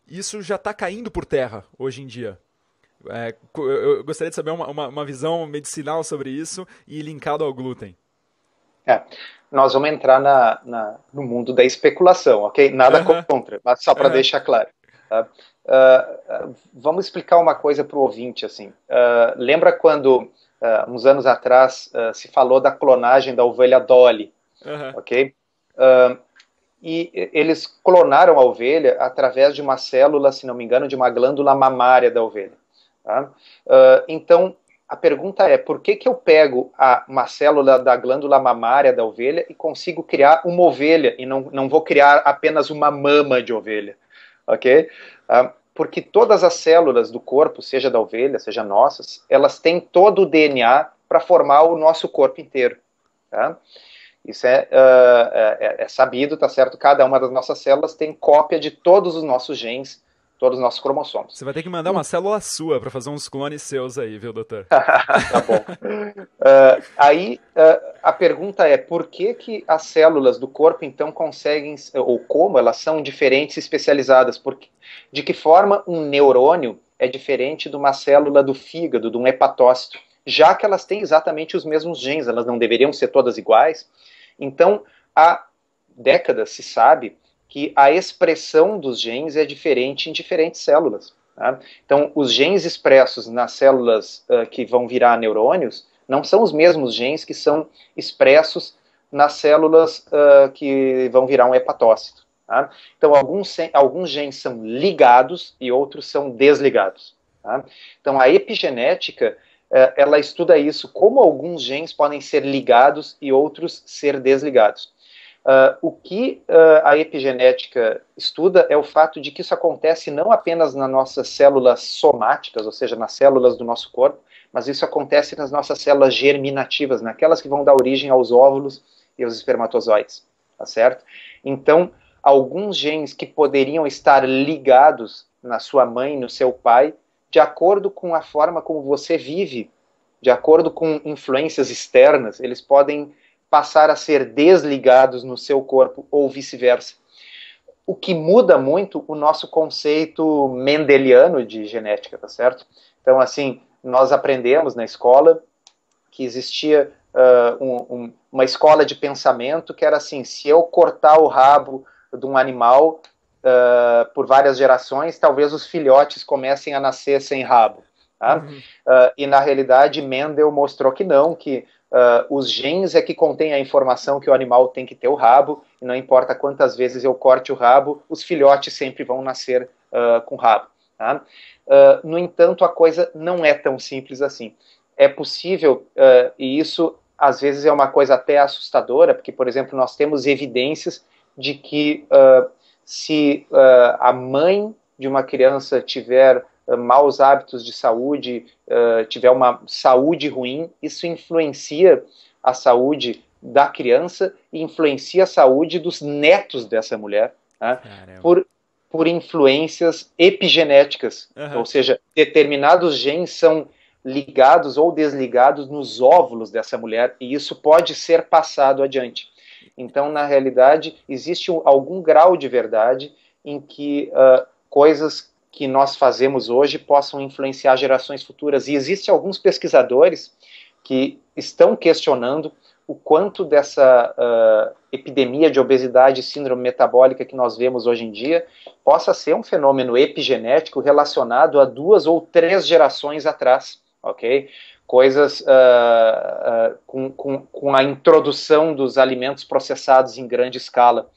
isso já está caindo por terra hoje em dia. Eu gostaria de saber uma visão medicinal sobre isso e linkado ao glúten.
Nós vamos entrar no mundo da especulação, ok? Nada contra, mas só para deixar claro. Vamos explicar uma coisa para o ouvinte, assim. Lembra quando, uns anos atrás, se falou da clonagem da ovelha Dolly, ok? E eles clonaram a ovelha através de uma célula, se não me engano, de uma glândula mamária da ovelha. Tá? Então, a pergunta é, por que eu pego uma célula da glândula mamária da ovelha e consigo criar uma ovelha, e não vou criar apenas uma mama de ovelha? Ok? Porque todas as células do corpo, seja da ovelha, seja nossas, elas têm todo o DNA para formar o nosso corpo inteiro. Tá? Isso é sabido, tá certo? Cada uma das nossas células tem cópia de todos os nossos genes todos os nossos cromossomos.
Você vai ter que mandar uma célula sua para fazer uns clones seus aí, viu, doutor?
Tá bom. A pergunta é, por que as células do corpo, então, conseguem, ou como elas são diferentes e especializadas? De que forma um neurônio é diferente de uma célula do fígado, de um hepatócito? Já que elas têm exatamente os mesmos genes, elas não deveriam ser todas iguais? Então, há décadas se sabe que a expressão dos genes é diferente em diferentes células. Tá? Então, os genes expressos nas células que vão virar neurônios não são os mesmos genes que são expressos nas células que vão virar um hepatócito. Tá? Então, alguns genes são ligados e outros são desligados. Tá? Então, a epigenética ela estuda isso, como alguns genes podem ser ligados e outros ser desligados. O que a epigenética estuda é o fato de que isso acontece não apenas nas nossas células somáticas, ou seja, nas células do nosso corpo, mas isso acontece nas nossas células germinativas, naquelas que vão dar origem aos óvulos e aos espermatozoides, tá certo? Então, alguns genes que poderiam estar ligados na sua mãe, no seu pai, de acordo com a forma como você vive, de acordo com influências externas, eles podem passar a ser desligados no seu corpo ou vice-versa. O que muda muito o nosso conceito mendeliano de genética, tá certo? Então, assim, nós aprendemos na escola que existia uma escola de pensamento que era assim, se eu cortar o rabo de um animal por várias gerações, talvez os filhotes comecem a nascer sem rabo. Tá? E na realidade, Mendel mostrou que não, que os genes é que contém a informação que o animal tem que ter o rabo, e não importa quantas vezes eu corte o rabo, os filhotes sempre vão nascer com rabo. Tá? No entanto, a coisa não é tão simples assim. É possível, e isso às vezes é uma coisa até assustadora, porque, por exemplo, nós temos evidências de que se a mãe de uma criança tiver maus hábitos de saúde, tiver uma saúde ruim, isso influencia a saúde da criança e influencia a saúde dos netos dessa mulher, né? por influências epigenéticas, ou seja, determinados genes são ligados ou desligados nos óvulos dessa mulher, e isso pode ser passado adiante. Então, na realidade, existe algum grau de verdade em que coisas que nós fazemos hoje possam influenciar gerações futuras. E existem alguns pesquisadores que estão questionando o quanto dessa epidemia de obesidade e síndrome metabólica que nós vemos hoje em dia possa ser um fenômeno epigenético relacionado a 2 ou 3 gerações atrás, ok? Coisas com a introdução dos alimentos processados em grande escala.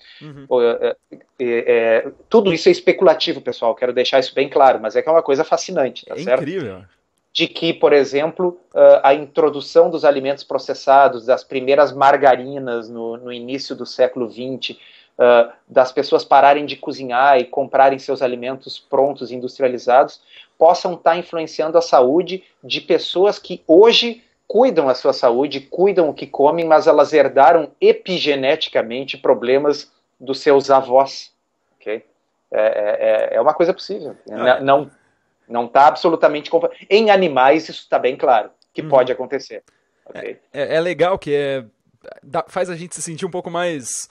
Tudo isso é especulativo, pessoal, quero deixar isso bem claro, mas é que é uma coisa fascinante, tá certo?
Incrível.
De que, por exemplo, a introdução dos alimentos processados, das primeiras margarinas no início do século XX, das pessoas pararem de cozinhar e comprarem seus alimentos prontos, industrializados, possam estar influenciando a saúde de pessoas que hoje cuidam da sua saúde, cuidam o que comem, mas elas herdaram epigeneticamente problemas dos seus avós. Okay? É uma coisa possível. Não está absolutamente... Em animais, isso está bem claro, que pode acontecer. Okay?
É legal que faz a gente se sentir um pouco mais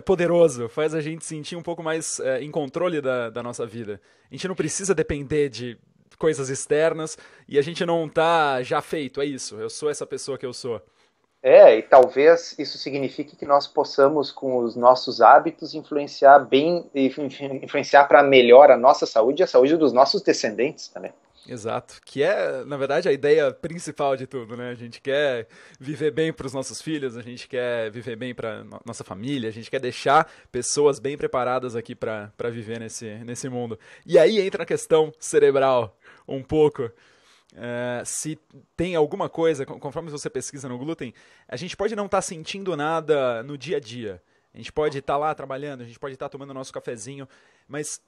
poderoso, faz a gente sentir um pouco mais em controle da nossa vida. A gente não precisa depender de coisas externas e a gente não tá já feito, é isso, eu sou essa pessoa que eu sou.
E talvez isso signifique que nós possamos, com os nossos hábitos, influenciar para melhor a nossa saúde e a saúde dos nossos descendentes também.
Exato, que é, na verdade, a ideia principal de tudo, né? A gente quer viver bem para os nossos filhos, a gente quer viver bem para nossa família, a gente quer deixar pessoas bem preparadas aqui para viver nesse mundo. E aí entra a questão cerebral, um pouco. Se tem alguma coisa, conforme você pesquisa no glúten, a gente pode não estar sentindo nada no dia a dia. A gente pode estar lá trabalhando, a gente pode estar tomando nosso cafezinho, mas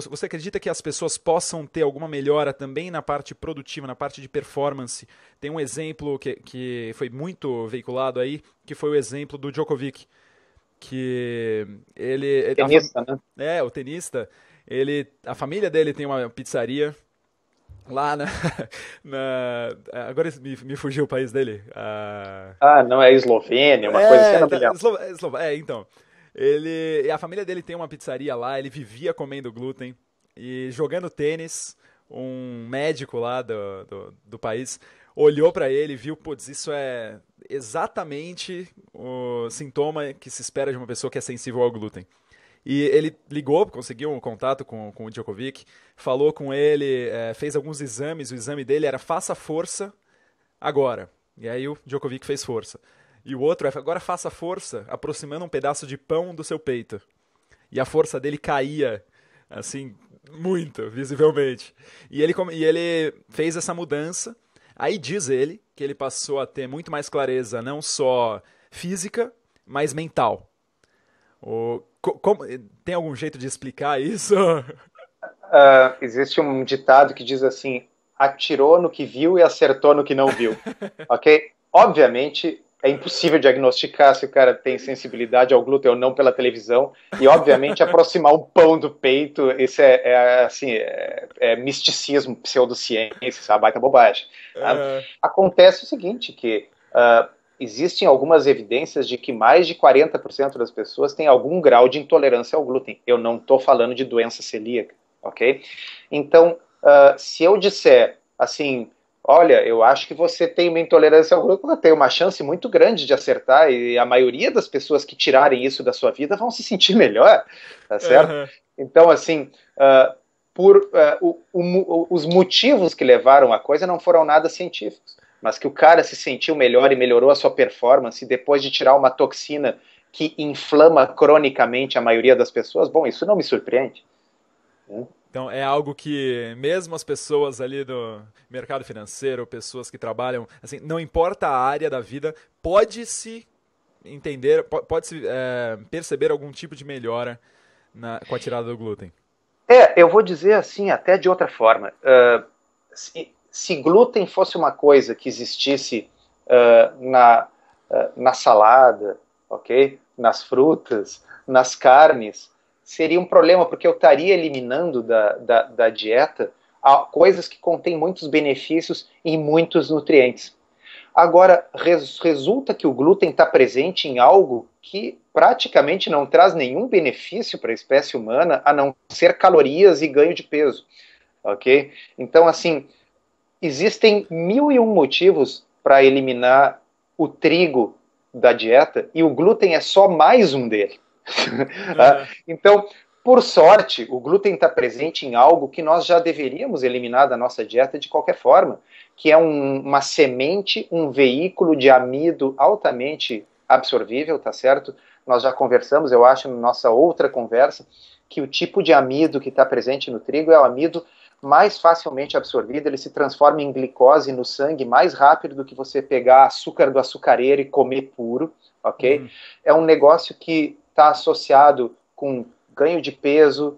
você acredita que as pessoas possam ter alguma melhora também na parte produtiva, na parte de performance? Tem um exemplo que foi muito veiculado aí, que foi o exemplo do Djokovic, que ele...
Tenista, né?
O tenista, A família dele tem uma pizzaria lá agora me fugiu o país dele.
Não é Eslovênia, uma coisa assim, eu não me lembro.
Então. A família dele tem uma pizzaria lá, ele vivia comendo glúten e jogando tênis. Um médico lá do país olhou pra ele e viu, putz, isso é exatamente o sintoma que se espera de uma pessoa que é sensível ao glúten. E ele ligou, conseguiu um contato com o Djokovic, falou com ele, fez alguns exames, o exame dele era faça força agora. E aí o Djokovic fez força. E o outro agora faça força aproximando um pedaço de pão do seu peito. E a força dele caía, assim, muito, visivelmente. E ele fez essa mudança. Aí diz ele que ele passou a ter muito mais clareza, não só física, mas mental. Tem algum jeito de explicar isso?
Existe um ditado que diz assim: atirou no que viu e acertou no que não viu. Ok? Obviamente é impossível diagnosticar se o cara tem sensibilidade ao glúten ou não pela televisão, e obviamente aproximar um pão do peito, isso é misticismo, pseudociência, isso é uma baita bobagem. Acontece o seguinte, que existem algumas evidências de que mais de 40% das pessoas têm algum grau de intolerância ao glúten. Eu não estou falando de doença celíaca, ok? Então, se eu disser assim, olha, eu acho que você tem uma intolerância ao glúten, tem uma chance muito grande de acertar, e a maioria das pessoas que tirarem isso da sua vida vão se sentir melhor, tá certo? Então, assim, os motivos que levaram a coisa não foram nada científicos, mas que o cara se sentiu melhor e melhorou a sua performance depois de tirar uma toxina que inflama cronicamente a maioria das pessoas, bom, isso não me surpreende.
Então é algo que mesmo as pessoas ali do mercado financeiro, pessoas que trabalham, assim, não importa a área da vida, pode-se entender, pode-se perceber algum tipo de melhora com a tirada do glúten.
Eu vou dizer assim, até de outra forma. Se glúten fosse uma coisa que existisse na salada, ok? Nas frutas, nas carnes, seria um problema, porque eu estaria eliminando da dieta coisas que contêm muitos benefícios e muitos nutrientes. Agora, resulta que o glúten está presente em algo que praticamente não traz nenhum benefício para a espécie humana, a não ser calorias e ganho de peso, ok? Então, assim, existem 1001 motivos para eliminar o trigo da dieta e o glúten é só mais um dele. Então, por sorte, o glúten está presente em algo que nós já deveríamos eliminar da nossa dieta de qualquer forma, que é uma semente, um veículo de amido altamente absorvível, tá certo? Nós já conversamos, eu acho, na nossa outra conversa, que o tipo de amido que está presente no trigo é o amido mais facilmente absorvido, ele se transforma em glicose no sangue mais rápido do que você pegar açúcar do açucareiro e comer puro, ok? É um negócio que está associado com ganho de peso,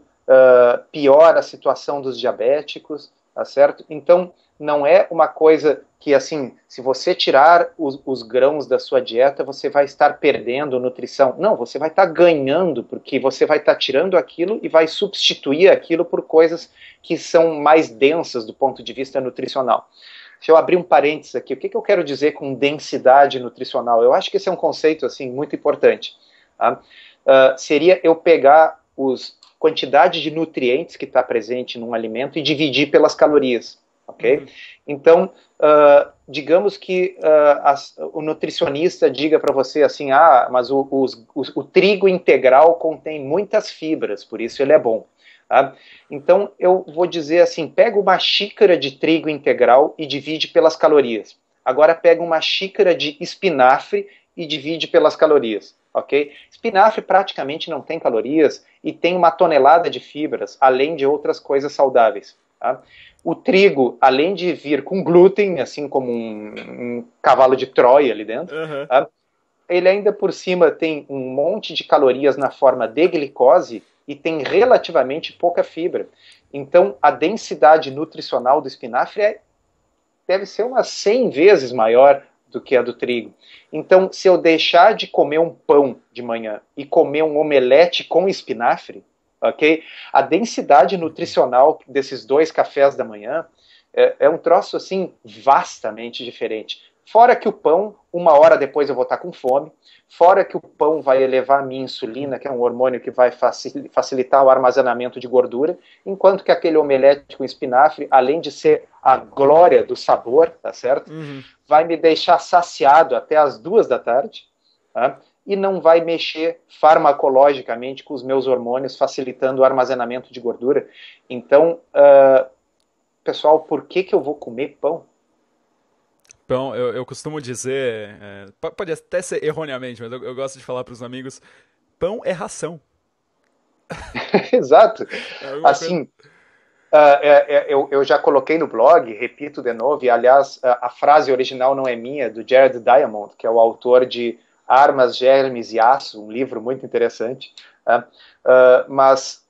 piora a situação dos diabéticos, tá certo? Então, não é uma coisa que, assim, se você tirar os grãos da sua dieta, você vai estar perdendo nutrição. Não, você vai estar ganhando, porque você vai estar tirando aquilo e vai substituir aquilo por coisas que são mais densas do ponto de vista nutricional. Deixa eu abrir um parênteses aqui. O que eu quero dizer com densidade nutricional? Eu acho que esse é um conceito, assim, muito importante. Tá? Seria eu pegar quantidade de nutrientes que está presente num alimento e dividir pelas calorias, ok? Então, digamos que o nutricionista diga para você assim, mas o trigo integral contém muitas fibras, por isso ele é bom. Tá? Então, eu vou dizer assim, pega uma xícara de trigo integral e divide pelas calorias. Agora pega uma xícara de espinafre e divide pelas calorias. Ok? Espinafre praticamente não tem calorias e tem 1 tonelada de fibras, além de outras coisas saudáveis. Tá? O trigo, além de vir com glúten, assim como um cavalo de Troia ali dentro, tá? Ele ainda por cima tem um monte de calorias na forma de glicose e tem relativamente pouca fibra. Então, a densidade nutricional do espinafre deve ser umas 100 vezes maior do que a do trigo. Então, se eu deixar de comer um pão de manhã e comer um omelete com espinafre, ok? A densidade nutricional desses 2 cafés da manhã é um troço, assim, vastamente diferente. Fora que o pão, 1 hora depois eu vou estar com fome, fora que o pão vai elevar a minha insulina, que é um hormônio que vai facilitar o armazenamento de gordura, enquanto que aquele omelete com espinafre, além de ser a glória do sabor, tá certo? Vai me deixar saciado até as 2 da tarde, tá? E não vai mexer farmacologicamente com os meus hormônios, facilitando o armazenamento de gordura. Então, pessoal, por que eu vou comer pão?
Pão, eu costumo dizer, pode até ser erroneamente, mas eu gosto de falar para os amigos, pão é ração.
Exato.
Assim,
eu já coloquei no blog, repito de novo, e aliás, a frase original não é minha, do Jared Diamond, que é o autor de Armas, Germes e Aço, um livro muito interessante, mas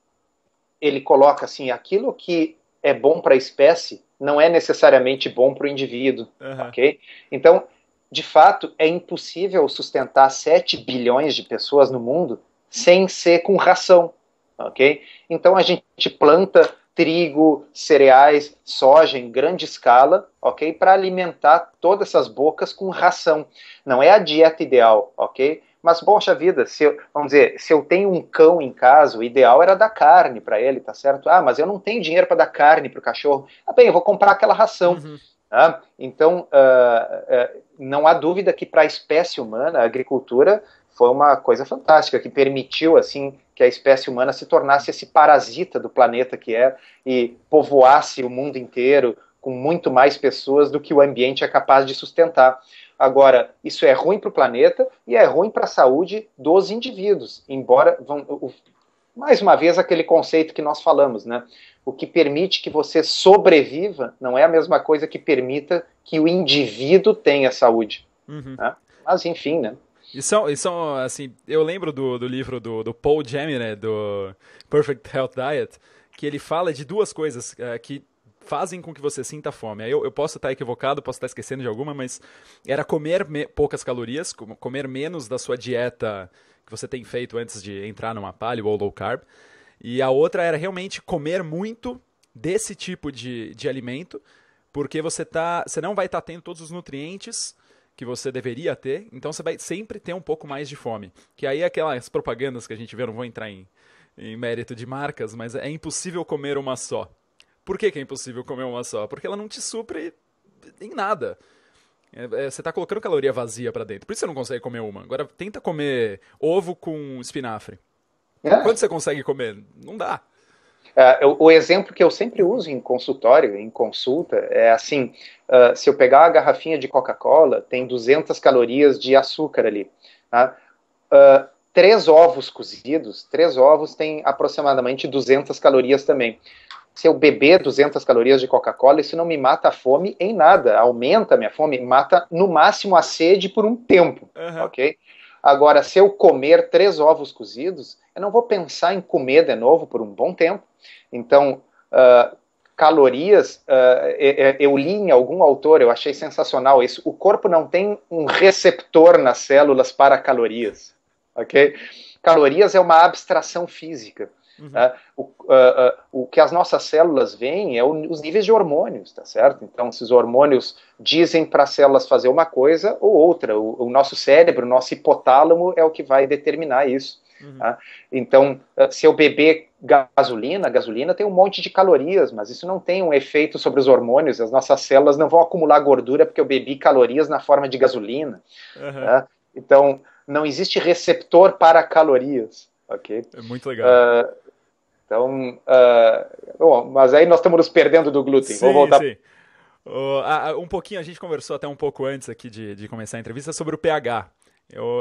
ele coloca assim, aquilo que é bom para a espécie não é necessariamente bom para o indivíduo, ok? Então, de fato, é impossível sustentar 7 bilhões de pessoas no mundo sem ser com ração, ok? Então a gente planta trigo, cereais, soja em grande escala, ok? Para alimentar todas essas bocas com ração. Não é a dieta ideal, ok? Mas, poxa vida, vamos dizer, se eu tenho um cão em casa, o ideal era dar carne para ele, tá certo? Mas eu não tenho dinheiro para dar carne para o cachorro. Bem, eu vou comprar aquela ração. Então, não há dúvida que para a espécie humana, a agricultura foi uma coisa fantástica, que permitiu, assim, que a espécie humana se tornasse esse parasita do planeta que é e povoasse o mundo inteiro com muito mais pessoas do que o ambiente é capaz de sustentar. Agora, isso é ruim para o planeta e é ruim para a saúde dos indivíduos, embora, mais uma vez, aquele conceito que nós falamos, né? O que permite que você sobreviva não é a mesma coisa que permita que o indivíduo tenha saúde. Né? Mas, enfim, né?
E são, assim, eu lembro do livro do Paul Jemine, do Perfect Health Diet, que ele fala de 2 coisas que fazem com que você sinta fome. Aí eu posso estar equivocado, posso estar esquecendo de alguma, mas era comer poucas calorias, comer menos da sua dieta que você tem feito antes de entrar numa paleo ou low carb. E a outra era realmente comer muito desse tipo de alimento, porque você não vai estar tendo todos os nutrientes que você deveria ter, então você vai sempre ter um pouco mais de fome. Que aí aquelas propagandas que a gente vê, não vou entrar em mérito de marcas, mas é impossível comer uma só. Por que é impossível comer uma só? Porque ela não te supre em nada. Você está colocando caloria vazia para dentro, por isso você não consegue comer uma. Agora tenta comer ovo com espinafre. Quanto você consegue comer? Não dá.
O exemplo que eu sempre uso em consultório, em consulta, é assim, se eu pegar a garrafinha de Coca-Cola, tem 200 calorias de açúcar ali. Tá? 3 ovos cozidos, 3 ovos tem aproximadamente 200 calorias também. Se eu beber 200 calorias de Coca-Cola, isso não me mata a fome em nada, aumenta a minha fome, mata no máximo a sede por um tempo, ok? Agora, se eu comer 3 ovos cozidos, eu não vou pensar em comer de novo por um bom tempo. Então, calorias, eu li em algum autor, eu achei sensacional isso, o corpo não tem um receptor nas células para calorias, ok? Calorias é uma abstração física. O que as nossas células veem é os níveis de hormônios, tá certo? Então, esses hormônios dizem para as células fazer uma coisa ou outra. O nosso cérebro, o nosso hipotálamo é o que vai determinar isso. Tá? Então, se eu beber gasolina, a gasolina tem um monte de calorias, mas isso não tem um efeito sobre os hormônios. As nossas células não vão acumular gordura porque eu bebi calorias na forma de gasolina. Tá? Então, não existe receptor para calorias. Okay?
É muito legal.
Então, bom, mas aí nós estamos nos perdendo do glúten.
Sim,
vou voltar.
Sim. Um pouquinho, a gente conversou até um pouco antes aqui de começar a entrevista sobre o pH.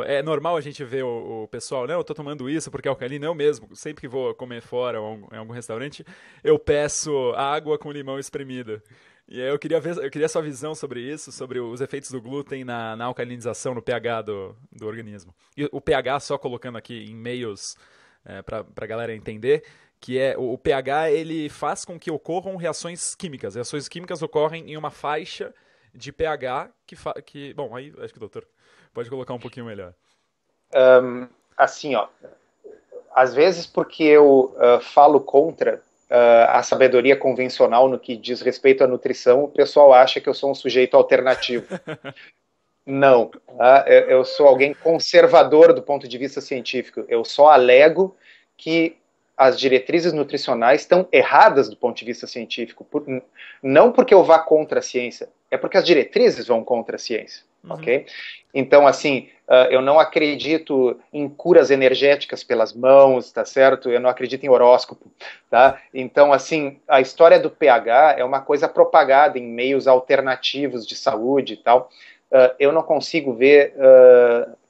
É normal a gente ver o pessoal, não, eu tô tomando isso porque é alcalino. Eu mesmo, sempre que vou comer fora ou em algum restaurante, eu peço água com limão espremida. E aí eu queria sua visão sobre isso, sobre os efeitos do glúten na alcalinização, no pH do organismo. E o pH, só colocando aqui em meios pra galera entender, que o pH ele faz com que ocorram reações químicas. Reações químicas ocorrem em uma faixa de pH que bom, aí acho que o doutor pode colocar um pouquinho melhor.
Assim, ó, Às vezes porque eu falo contra a sabedoria convencional no que diz respeito à nutrição, o pessoal acha que eu sou um sujeito alternativo. Não, tá? Eu sou alguém conservador do ponto de vista científico. Eu só alego que as diretrizes nutricionais estão erradas do ponto de vista científico. Não porque eu vá contra a ciência, é porque as diretrizes vão contra a ciência, ok? Então, assim, eu não acredito em curas energéticas pelas mãos, tá certo? Eu não acredito em horóscopo, tá? Então, assim, a história do pH é uma coisa propagada em meios alternativos de saúde e tal. Eu não consigo ver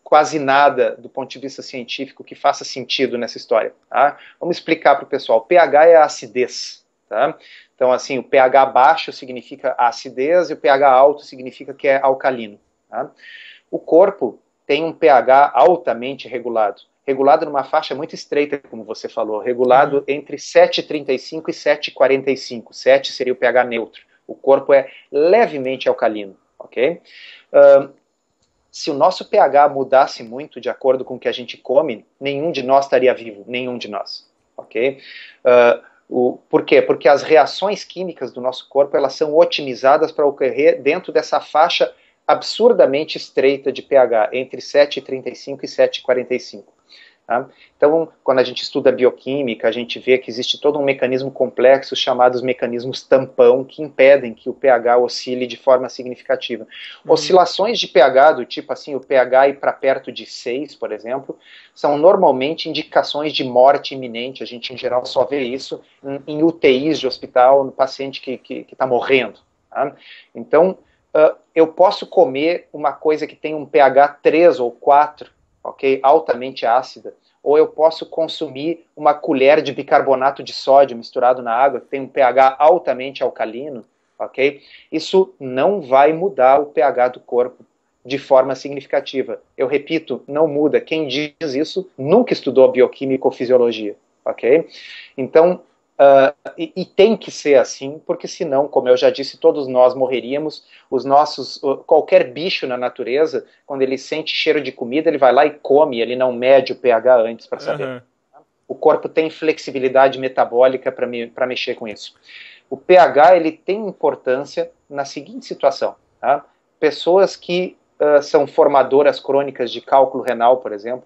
quase nada do ponto de vista científico que faça sentido nessa história. Tá? Vamos explicar para o pessoal. pH é a acidez. Tá? Então, assim, o pH baixo significa acidez e o pH alto significa que é alcalino. Tá? O corpo tem um pH altamente regulado. Regulado numa faixa muito estreita, como você falou. Regulado entre 7,35 e 7,45. 7 seria o pH neutro. O corpo é levemente alcalino. Ok? Se o nosso pH mudasse muito de acordo com o que a gente come, nenhum de nós estaria vivo, nenhum de nós, ok? Por quê? Porque as reações químicas do nosso corpo, elas são otimizadas para ocorrer dentro dessa faixa absurdamente estreita de pH, entre 7,35 e 7,45. Tá? Então, quando a gente estuda bioquímica, a gente vê que existe todo um mecanismo complexo chamado mecanismos tampão, que impedem que o pH oscile de forma significativa. Oscilações de pH do tipo assim, o pH ir para perto de 6, por exemplo, são normalmente indicações de morte iminente. A gente, em geral, só vê isso em UTIs de hospital, no paciente que está morrendo. Tá? Então, eu posso comer uma coisa que tem um pH 3 ou 4, ok, altamente ácida, ou eu posso consumir uma colher de bicarbonato de sódio misturado na água, que tem um pH altamente alcalino, ok? Isso não vai mudar o pH do corpo de forma significativa. Eu repito, não muda. Quem diz isso nunca estudou bioquímica ou fisiologia, ok? Então, e tem que ser assim, porque senão, como eu já disse, todos nós morreríamos. Qualquer bicho na natureza, quando ele sente cheiro de comida, ele vai lá e come, ele não mede o pH antes para saber. O corpo tem flexibilidade metabólica para mexer com isso. O pH ele tem importância na seguinte situação. Tá? Pessoas que são formadoras crônicas de cálculo renal, por exemplo,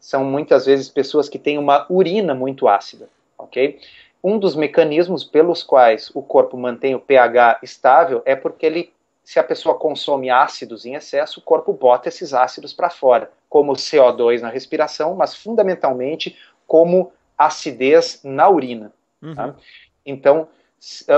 são muitas vezes pessoas que têm uma urina muito ácida, ok? Um dos mecanismos pelos quais o corpo mantém o pH estável é porque se a pessoa consome ácidos em excesso, o corpo bota esses ácidos para fora, como CO2 na respiração, mas fundamentalmente como acidez na urina. Tá? Então,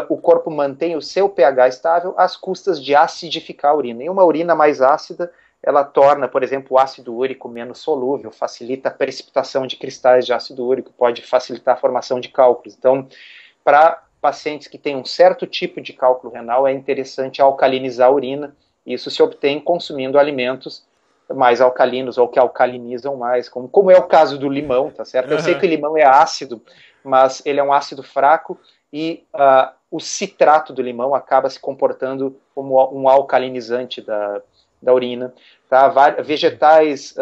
o corpo mantém o seu pH estável às custas de acidificar a urina. E uma urina mais ácida, ela torna, por exemplo, o ácido úrico menos solúvel, facilita a precipitação de cristais de ácido úrico, pode facilitar a formação de cálculos. Então, para pacientes que têm um certo tipo de cálculo renal, é interessante alcalinizar a urina. Isso se obtém consumindo alimentos mais alcalinos ou que alcalinizam mais, como é o caso do limão, tá certo? Eu sei que o limão é ácido, mas ele é um ácido fraco e o citrato do limão acaba se comportando como um alcalinizante da urina. Tá? Vegetais,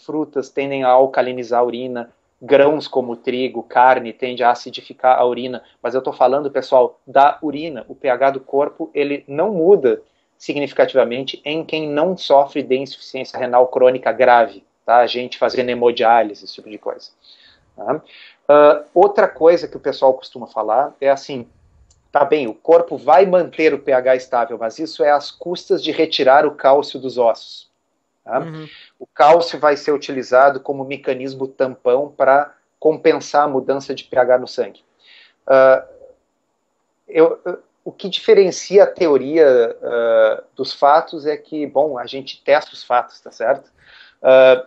frutas tendem a alcalinizar a urina, grãos como trigo, carne, tende a acidificar a urina, mas eu estou falando, pessoal, da urina. O pH do corpo ele não muda significativamente em quem não sofre de insuficiência renal crônica grave, tá? A gente fazendo hemodiálise, esse tipo de coisa. Tá? Outra coisa que o pessoal costuma falar é assim, tá bem, o corpo vai manter o pH estável, mas isso é às custas de retirar o cálcio dos ossos. Tá? O cálcio vai ser utilizado como mecanismo tampão para compensar a mudança de pH no sangue. O que diferencia a teoria dos fatos é que, bom, a gente testa os fatos, tá certo?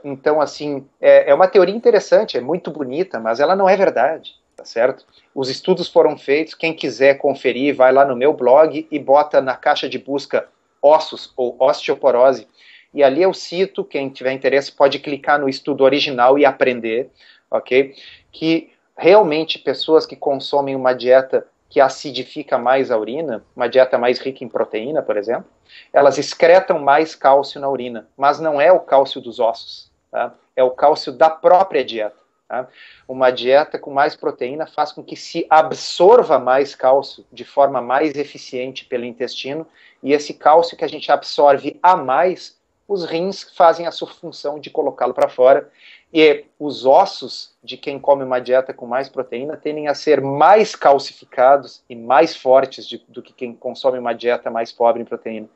Então, assim, é uma teoria interessante, é muito bonita, mas ela não é verdade, tá certo? Os estudos foram feitos, quem quiser conferir, vai lá no meu blog e bota na caixa de busca ossos ou osteoporose, e ali eu cito, quem tiver interesse pode clicar no estudo original e aprender, ok? Que realmente pessoas que consomem uma dieta que acidifica mais a urina, uma dieta mais rica em proteína, por exemplo, elas excretam mais cálcio na urina, mas não é o cálcio dos ossos, tá? É o cálcio da própria dieta. Tá? Uma dieta com mais proteína faz com que se absorva mais cálcio de forma mais eficiente pelo intestino, e esse cálcio que a gente absorve a mais, os rins fazem a sua função de colocá-lo para fora, e os ossos de quem come uma dieta com mais proteína tendem a ser mais calcificados e mais fortes do que quem consome uma dieta mais pobre em proteína.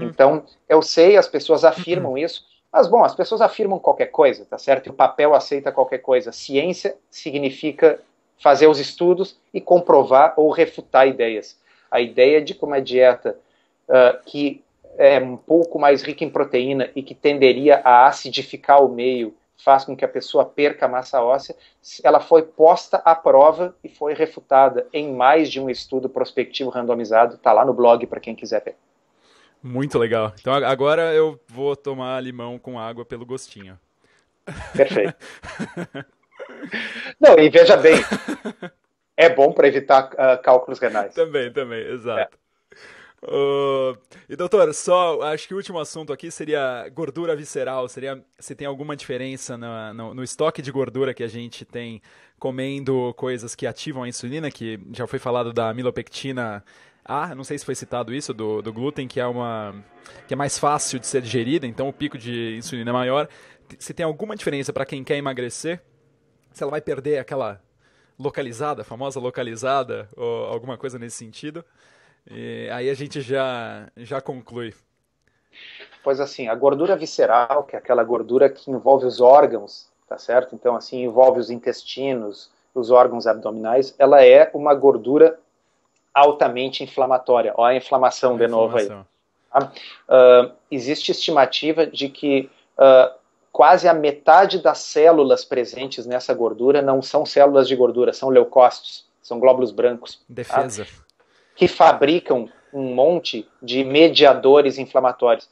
Então, eu sei, as pessoas afirmam isso, mas, bom, as pessoas afirmam qualquer coisa, tá certo? E o papel aceita qualquer coisa. Ciência significa fazer os estudos e comprovar ou refutar ideias. A ideia de que uma dieta que é um pouco mais rica em proteína e que tenderia a acidificar o meio faz com que a pessoa perca massa óssea, ela foi posta à prova e foi refutada em mais de um estudo prospectivo randomizado. Está lá no blog para quem quiser ver.
Muito legal. Então agora eu vou tomar limão com água pelo gostinho.
Perfeito. Não, e veja bem, é bom para evitar cálculos renais.
Também, exato. E doutor, só acho que o último assunto aqui seria gordura visceral. Seria se tem alguma diferença no estoque de gordura que a gente tem comendo coisas que ativam a insulina, que já foi falado da amilopectina A, não sei se foi citado isso, do glúten, que é mais fácil de ser digerida, então o pico de insulina é maior. Se tem alguma diferença para quem quer emagrecer, se ela vai perder aquela localizada, famosa localizada, ou alguma coisa nesse sentido. E aí a gente já conclui.
Pois assim, a gordura visceral, que é aquela gordura que envolve os órgãos, tá certo? Então, assim, envolve os intestinos, os órgãos abdominais, ela é uma gordura altamente inflamatória. Olha a inflamação de novo aí. Tá? Existe estimativa de que quase a metade das células presentes nessa gordura não são células de gordura, são leucócitos, são glóbulos brancos.
Defesa.
Tá? Que fabricam um monte de mediadores inflamatórios.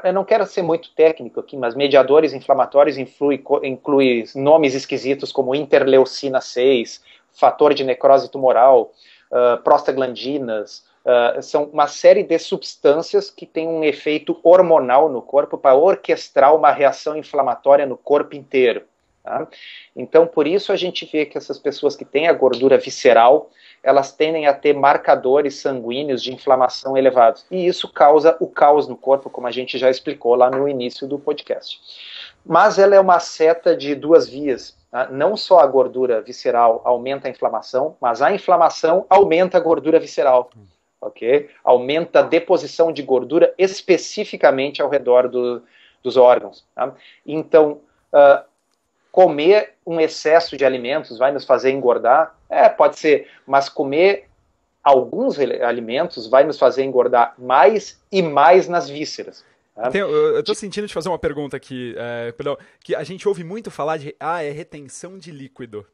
Eu não quero ser muito técnico aqui, mas mediadores inflamatórios inclui nomes esquisitos como interleucina 6, fator de necrose tumoral, prostaglandinas, são uma série de substâncias que têm um efeito hormonal no corpo para orquestrar uma reação inflamatória no corpo inteiro. Tá? Então, por isso a gente vê que essas pessoas que têm a gordura visceral, elas tendem a ter marcadores sanguíneos de inflamação elevados. E isso causa o caos no corpo, como a gente já explicou lá no início do podcast. Mas ela é uma seta de duas vias. Tá? Não só a gordura visceral aumenta a inflamação, mas a inflamação aumenta a gordura visceral. Okay? Aumenta a deposição de gordura especificamente ao redor dos órgãos. Tá? Então, comer um excesso de alimentos vai nos fazer engordar? Pode ser, mas comer alguns alimentos vai nos fazer engordar mais e mais nas vísceras. Tá?
Eu estou sentindo te fazer uma pergunta aqui, que a gente ouve muito falar de retenção de líquido.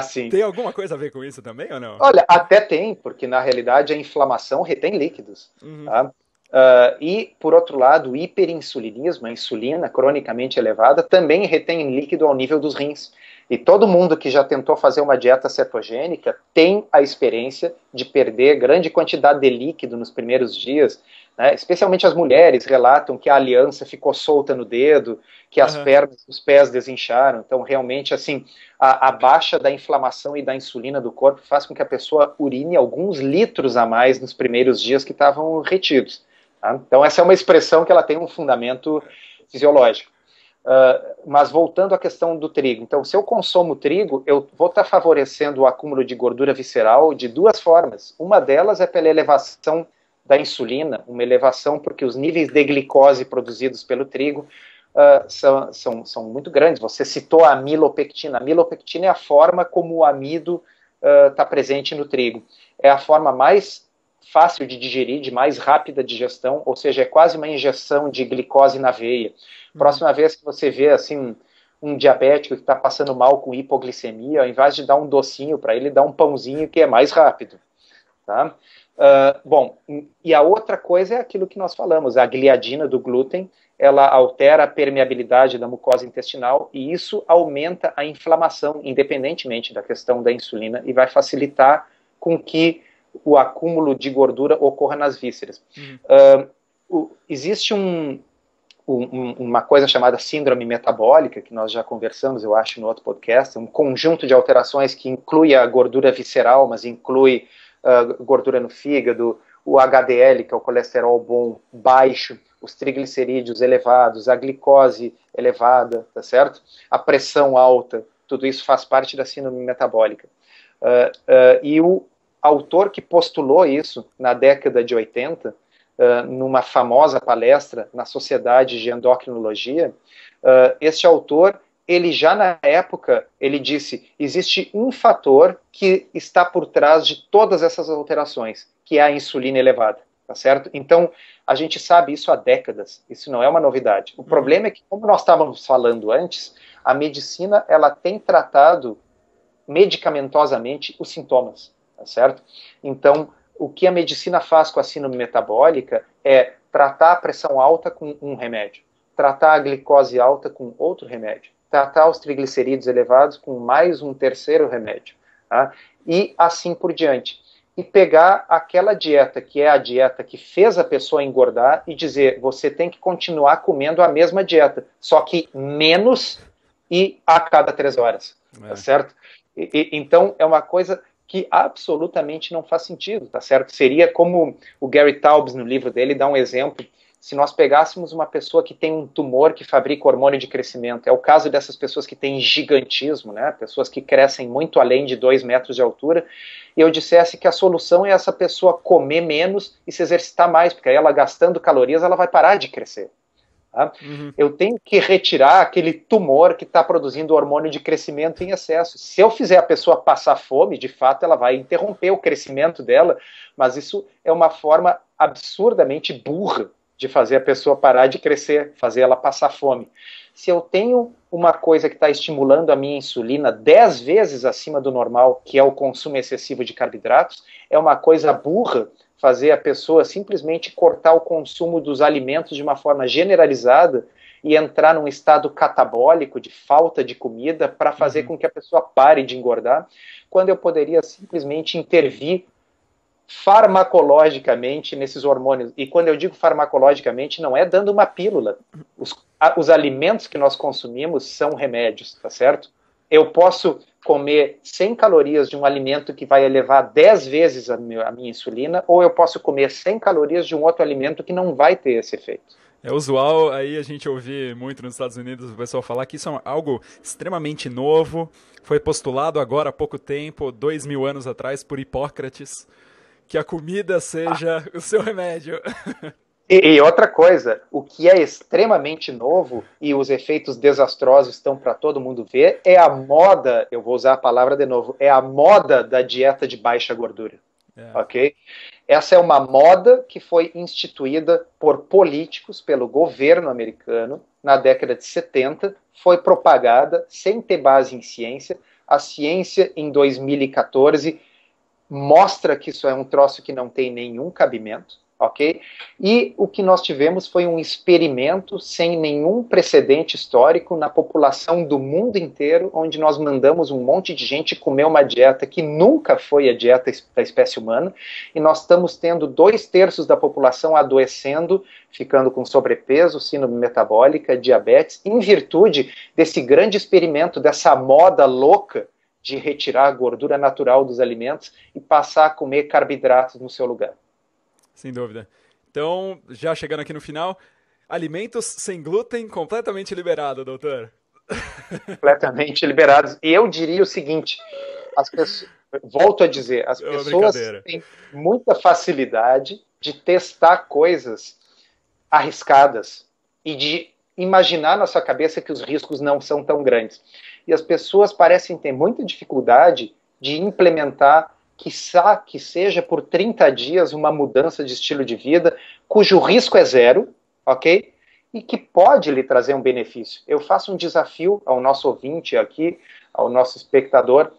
Sim.
Tem alguma coisa a ver com isso também ou não?
Olha, até tem, porque na realidade a inflamação retém líquidos. Tá? E, por outro lado, o hiperinsulinismo, a insulina cronicamente elevada, também retém líquido ao nível dos rins. E todo mundo que já tentou fazer uma dieta cetogênica tem a experiência de perder grande quantidade de líquido nos primeiros dias, né? Especialmente as mulheres relatam que a aliança ficou solta no dedo, que as pernas, os pés desincharam. Então, realmente, assim, a baixa da inflamação e da insulina do corpo faz com que a pessoa urine alguns litros a mais nos primeiros dias que estavam retidos. Tá? Então, essa é uma expressão que ela tem um fundamento fisiológico. Mas voltando à questão do trigo, então se eu consumo trigo, eu vou estar favorecendo o acúmulo de gordura visceral de duas formas. Uma delas é pela elevação da insulina, uma elevação porque os níveis de glicose produzidos pelo trigo são muito grandes. Você citou a amilopectina. A amilopectina é a forma como o amido está presente no trigo. É a forma mais fácil de digerir, de mais rápida digestão, ou seja, é quase uma injeção de glicose na veia. Próxima vez que você vê assim um diabético que está passando mal com hipoglicemia, ao invés de dar um docinho para ele, dá um pãozinho que é mais rápido. Tá? Bom, e a outra coisa é aquilo que nós falamos, a gliadina do glúten, ela altera a permeabilidade da mucosa intestinal e isso aumenta a inflamação, independentemente da questão da insulina, e vai facilitar com que o acúmulo de gordura ocorra nas vísceras. Existe uma coisa chamada síndrome metabólica, que nós já conversamos, eu acho, no outro podcast, um conjunto de alterações que inclui a gordura visceral, mas inclui gordura no fígado, o HDL, que é o colesterol bom, baixo, os triglicerídeos elevados, a glicose elevada, tá certo? A pressão alta, tudo isso faz parte da síndrome metabólica. E o autor que postulou isso na década de 80, numa famosa palestra na Sociedade de Endocrinologia, este autor, ele já na época, ele disse, existe um fator que está por trás de todas essas alterações, que é a insulina elevada, tá certo? Então, a gente sabe isso há décadas, isso não é uma novidade. O problema é que, como nós estávamos falando antes, a medicina, ela tem tratado medicamentosamente os sintomas, tá certo? Então, o que a medicina faz com a síndrome metabólica é tratar a pressão alta com um remédio, tratar a glicose alta com outro remédio, tratar os triglicerídeos elevados com mais um terceiro remédio, tá? E assim por diante. E pegar aquela dieta que é a dieta que fez a pessoa engordar e dizer, você tem que continuar comendo a mesma dieta, só que menos e a cada 3 horas, tá certo? Então, é uma coisa que absolutamente não faz sentido, tá certo? Seria como o Gary Taubes, no livro dele, dá um exemplo. Se nós pegássemos uma pessoa que tem um tumor que fabrica hormônio de crescimento, é o caso dessas pessoas que têm gigantismo, né? Pessoas que crescem muito além de 2 metros de altura, e eu dissesse que a solução é essa pessoa comer menos e se exercitar mais, porque aí ela gastando calorias, ela vai parar de crescer. Tá? Eu tenho que retirar aquele tumor que está produzindo hormônio de crescimento em excesso. Se eu fizer a pessoa passar fome, de fato ela vai interromper o crescimento dela, mas isso é uma forma absurdamente burra de fazer a pessoa parar de crescer, fazer ela passar fome. Se eu tenho uma coisa que está estimulando a minha insulina 10 vezes acima do normal, que é o consumo excessivo de carboidratos, é uma coisa burra fazer a pessoa simplesmente cortar o consumo dos alimentos de uma forma generalizada e entrar num estado catabólico de falta de comida para fazer com que a pessoa pare de engordar, quando eu poderia simplesmente intervir farmacologicamente nesses hormônios. E quando eu digo farmacologicamente, não é dando uma pílula. Os alimentos que nós consumimos são remédios, tá certo? Eu posso comer 100 calorias de um alimento que vai elevar 10 vezes a minha insulina, ou eu posso comer 100 calorias de um outro alimento que não vai ter esse efeito.
É usual aí a gente ouvir muito nos Estados Unidos o pessoal falar que isso é algo extremamente novo, foi postulado agora há pouco tempo, 2000 anos atrás, por Hipócrates, que a comida seja o seu remédio.
E outra coisa, o que é extremamente novo e os efeitos desastrosos estão para todo mundo ver, é a moda, eu vou usar a palavra de novo, é a moda da dieta de baixa gordura. Ok? Essa é uma moda que foi instituída por políticos, pelo governo americano, na década de 70, foi propagada sem ter base em ciência. A ciência, em 2014, mostra que isso é um troço que não tem nenhum cabimento, ok? E o que nós tivemos foi um experimento sem nenhum precedente histórico na população do mundo inteiro, onde nós mandamos um monte de gente comer uma dieta que nunca foi a dieta da espécie humana, e nós estamos tendo 2/3 da população adoecendo, ficando com sobrepeso, síndrome metabólica, diabetes, em virtude desse grande experimento, dessa moda louca de retirar a gordura natural dos alimentos e passar a comer carboidratos no seu lugar.
Sem dúvida. Então, já chegando aqui no final, alimentos sem glúten completamente liberado, doutor.
Completamente liberados. E eu diria o seguinte, as pessoas, volto a dizer, as pessoas têm muita facilidade de testar coisas arriscadas e de imaginar na sua cabeça que os riscos não são tão grandes. E as pessoas parecem ter muita dificuldade de implementar, quiçá que seja por 30 dias, uma mudança de estilo de vida, cujo risco é zero, ok? E que pode lhe trazer um benefício. Eu faço um desafio ao nosso ouvinte aqui, ao nosso espectador,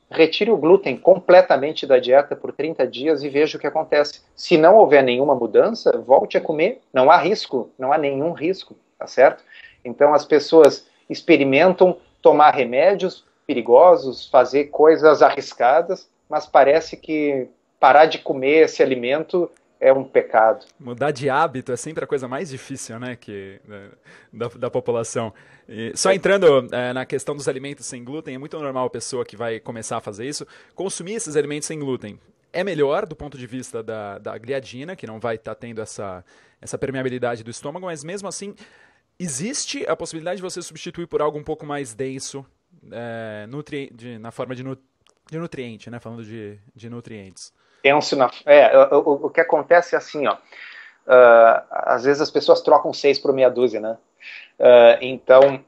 retire o glúten completamente da dieta por 30 dias e veja o que acontece. Se não houver nenhuma mudança, volte a comer. Não há risco, não há nenhum risco, tá certo? Então as pessoas experimentam tomar remédios perigosos, fazer coisas arriscadas, mas parece que parar de comer esse alimento é um pecado.
Mudar de hábito é sempre a coisa mais difícil, né, da população. E só entrando na questão dos alimentos sem glúten, é muito normal a pessoa que vai começar a fazer isso consumir esses alimentos sem glúten. É melhor do ponto de vista da gliadina, que não vai estar tendo essa permeabilidade do estômago, mas mesmo assim existe a possibilidade de você substituir por algo um pouco mais denso na forma de nutriente, né, falando de nutrientes.
Penso o que acontece é assim, ó. Às vezes as pessoas trocam 6 por meia dúzia, né? Então,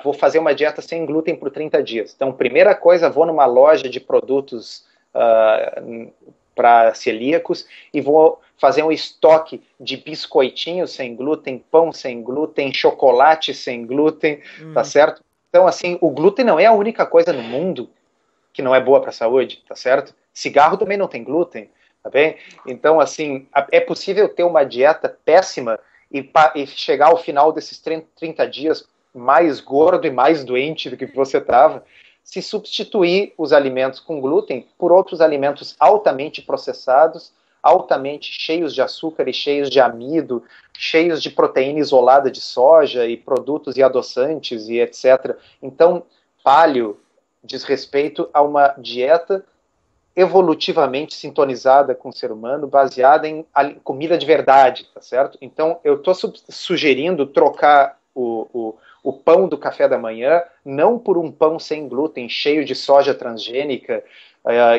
vou fazer uma dieta sem glúten por 30 dias. Então, primeira coisa, vou numa loja de produtos para celíacos e vou fazer um estoque de biscoitinhos sem glúten, pão sem glúten, chocolate sem glúten, tá certo? Então, assim, o glúten não é a única coisa no mundo que não é boa para a saúde, tá certo? Cigarro também não tem glúten, tá bem? Então, assim, é possível ter uma dieta péssima e chegar ao final desses 30 dias mais gordo e mais doente do que você estava, se substituir os alimentos com glúten por outros alimentos altamente processados, altamente cheios de açúcar e cheios de amido, cheios de proteína isolada de soja e produtos e adoçantes e etc. Então, paleo diz respeito a uma dieta evolutivamente sintonizada com o ser humano, baseada em comida de verdade, tá certo? Então, eu estou sugerindo trocar o pão do café da manhã não por um pão sem glúten, cheio de soja transgênica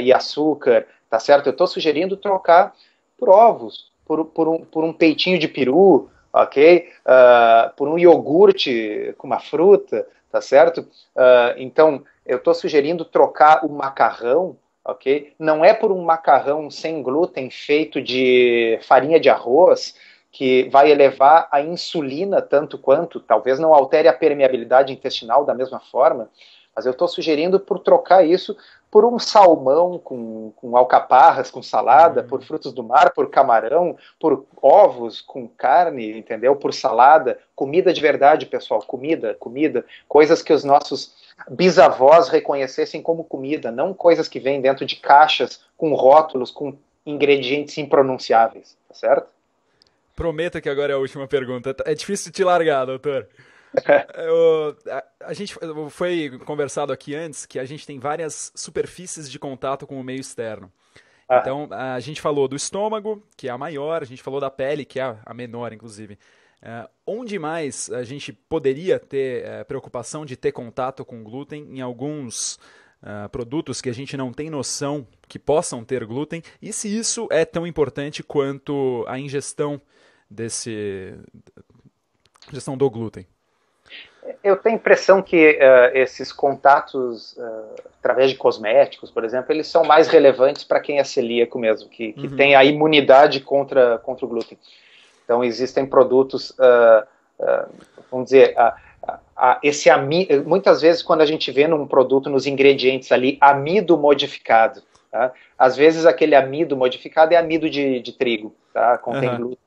e açúcar, tá certo? Eu estou sugerindo trocar por ovos, por um peitinho de peru, ok? Por um iogurte com uma fruta, tá certo? Então, eu estou sugerindo trocar o macarrão, ok? Não é por um macarrão sem glúten feito de farinha de arroz que vai elevar a insulina tanto quanto, talvez não altere a permeabilidade intestinal da mesma forma, mas eu estou sugerindo por trocar isso por um salmão com alcaparras, com salada, por frutos do mar, por camarão, por ovos com carne, entendeu? Por salada, comida de verdade, pessoal, comida, coisas que os nossos bisavós reconhecessem como comida, não coisas que vêm dentro de caixas com rótulos, com ingredientes impronunciáveis, tá certo?
Prometo que agora é a última pergunta. É difícil te largar, doutor. A gente foi conversado aqui antes que a gente tem várias superfícies de contato com o meio externo. Então, a gente falou do estômago, que é a maior, a gente falou da pele, que é a menor, inclusive. Onde mais a gente poderia ter preocupação de ter contato com glúten em alguns produtos que a gente não tem noção que possam ter glúten? E se isso é tão importante quanto a ingestão do glúten?
Eu tenho a impressão que esses contatos através de cosméticos, por exemplo, eles são mais relevantes para quem é celíaco mesmo, que tem a imunidade contra o glúten. Então, existem produtos, vamos dizer, esse amido, muitas vezes quando a gente vê num produto, nos ingredientes ali, amido modificado, tá? Às vezes aquele amido modificado é amido de trigo, tá? Contém glúten.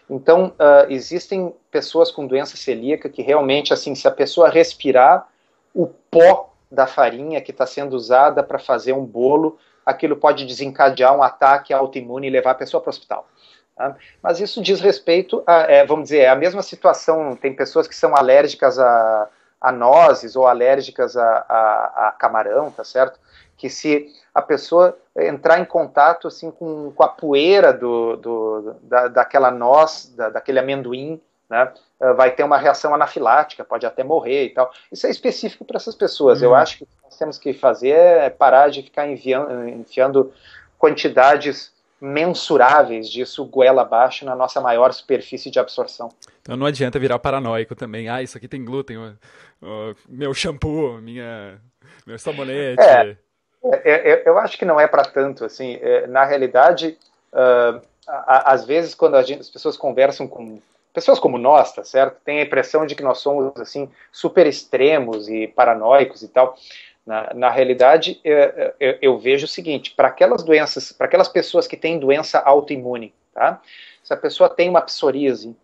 Então, existem pessoas com doença celíaca que realmente, assim, se a pessoa respirar o pó da farinha que está sendo usada para fazer um bolo, aquilo pode desencadear um ataque autoimune e levar a pessoa para o hospital. Tá? Mas isso diz respeito vamos dizer, é a mesma situação, tem pessoas que são alérgicas a nozes ou alérgicas a camarão, tá certo? Que se a pessoa entrar em contato assim, com a poeira daquela noz, daquele amendoim, né, vai ter uma reação anafilática, pode até morrer e tal. Isso é específico para essas pessoas. Eu acho que o que nós temos que fazer é parar de ficar enfiando quantidades mensuráveis disso goela abaixo na nossa maior superfície de absorção.
Então não adianta virar paranoico também. Isso aqui tem glúten, meu shampoo, meu sabonete.
Eu acho que não é para tanto, assim, na realidade, às vezes quando as pessoas conversam com pessoas como nós, tá certo? Tem a impressão de que nós somos, assim, super extremos e paranoicos e tal. Na realidade, eu vejo o seguinte, para aquelas doenças, para aquelas pessoas que têm doença autoimune, tá? Se a pessoa tem uma psoríase,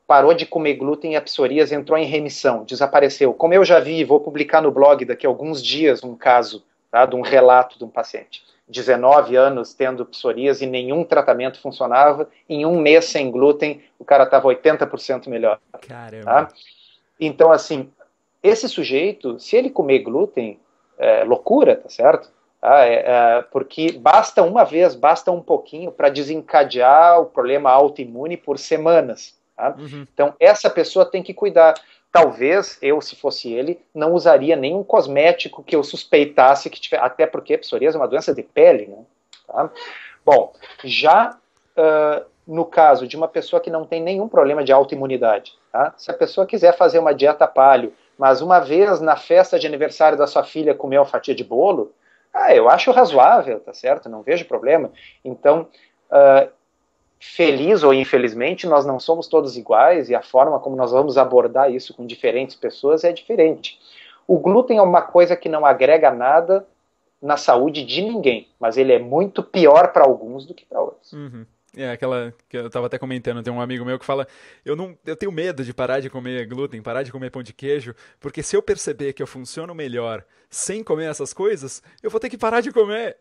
parou de comer glúten e a psoríase entrou em remissão, desapareceu. Como eu já vi, vou publicar no blog daqui a alguns dias um caso, tá, de um relato de um paciente. 19 anos tendo psoríase e nenhum tratamento funcionava, em um mês sem glúten, o cara estava 80% melhor.
Caramba.
Tá? Então, assim, esse sujeito, se ele comer glúten, é loucura, tá certo? Porque basta uma vez, basta um pouquinho para desencadear o problema autoimune por semanas. Tá?
Uhum.
Então, essa pessoa tem que cuidar. Talvez eu, se fosse ele, não usaria nenhum cosmético que eu suspeitasse que tivesse, até porque psoríase é uma doença de pele, né? Tá? Bom, já no caso de uma pessoa que não tem nenhum problema de autoimunidade, tá? Se a pessoa quiser fazer uma dieta paleo, mas uma vez na festa de aniversário da sua filha comer uma fatia de bolo, eu acho razoável, tá certo? Não vejo problema. Então, feliz ou infelizmente, nós não somos todos iguais e a forma como nós vamos abordar isso com diferentes pessoas é diferente. O glúten é uma coisa que não agrega nada na saúde de ninguém, mas ele é muito pior para alguns do que para outros.
Uhum. Aquela que eu tava até comentando, tem um amigo meu que fala, eu tenho medo de parar de comer glúten, parar de comer pão de queijo, porque se eu perceber que eu funciono melhor sem comer essas coisas, eu vou ter que parar de comer.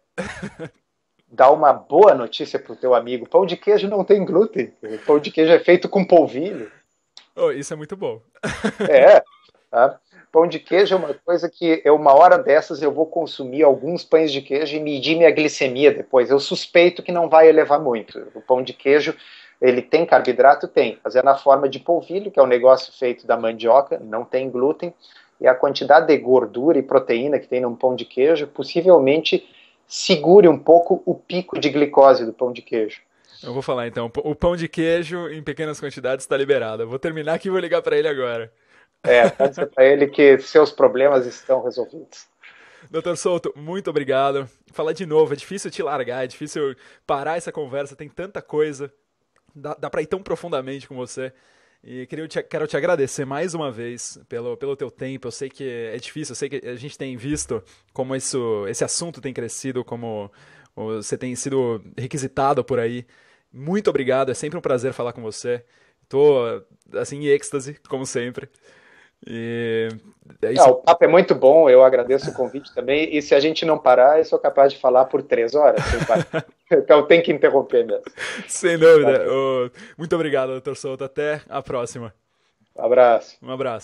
Dá uma boa notícia pro teu amigo, pão de queijo não tem glúten, o pão de queijo é feito com polvilho.
Oh, isso é muito bom.
Tá? Pão de queijo é uma coisa que uma hora dessas eu vou consumir alguns pães de queijo e medir minha glicemia depois. Eu suspeito que não vai elevar muito. O pão de queijo, ele tem carboidrato? Tem, mas é na forma de polvilho, que é um negócio feito da mandioca, não tem glúten, e a quantidade de gordura e proteína que tem num pão de queijo possivelmente segure um pouco o pico de glicose do pão de queijo.
Eu vou falar então, o pão de queijo em pequenas quantidades está liberado. Eu vou terminar aqui e vou ligar para ele agora.
Pode dizer para ele que seus problemas estão resolvidos.
Doutor Souto, muito obrigado. Falar de novo, é difícil te largar, é difícil parar essa conversa, tem tanta coisa, dá para ir tão profundamente com você. E quero te agradecer mais uma vez pelo teu tempo. Eu sei que é difícil, eu sei que a gente tem visto como esse assunto tem crescido, como você tem sido requisitado por aí. Muito obrigado, é sempre um prazer falar com você. Tô, assim, em êxtase, como sempre. E é isso.
O papo é muito bom, eu agradeço o convite também, e se a gente não parar, eu sou capaz de falar por 3 horas. Então tem que interromper mesmo.
Sem dúvida. Muito obrigado, doutor Souto. Até a próxima.
Um abraço.
Um abraço.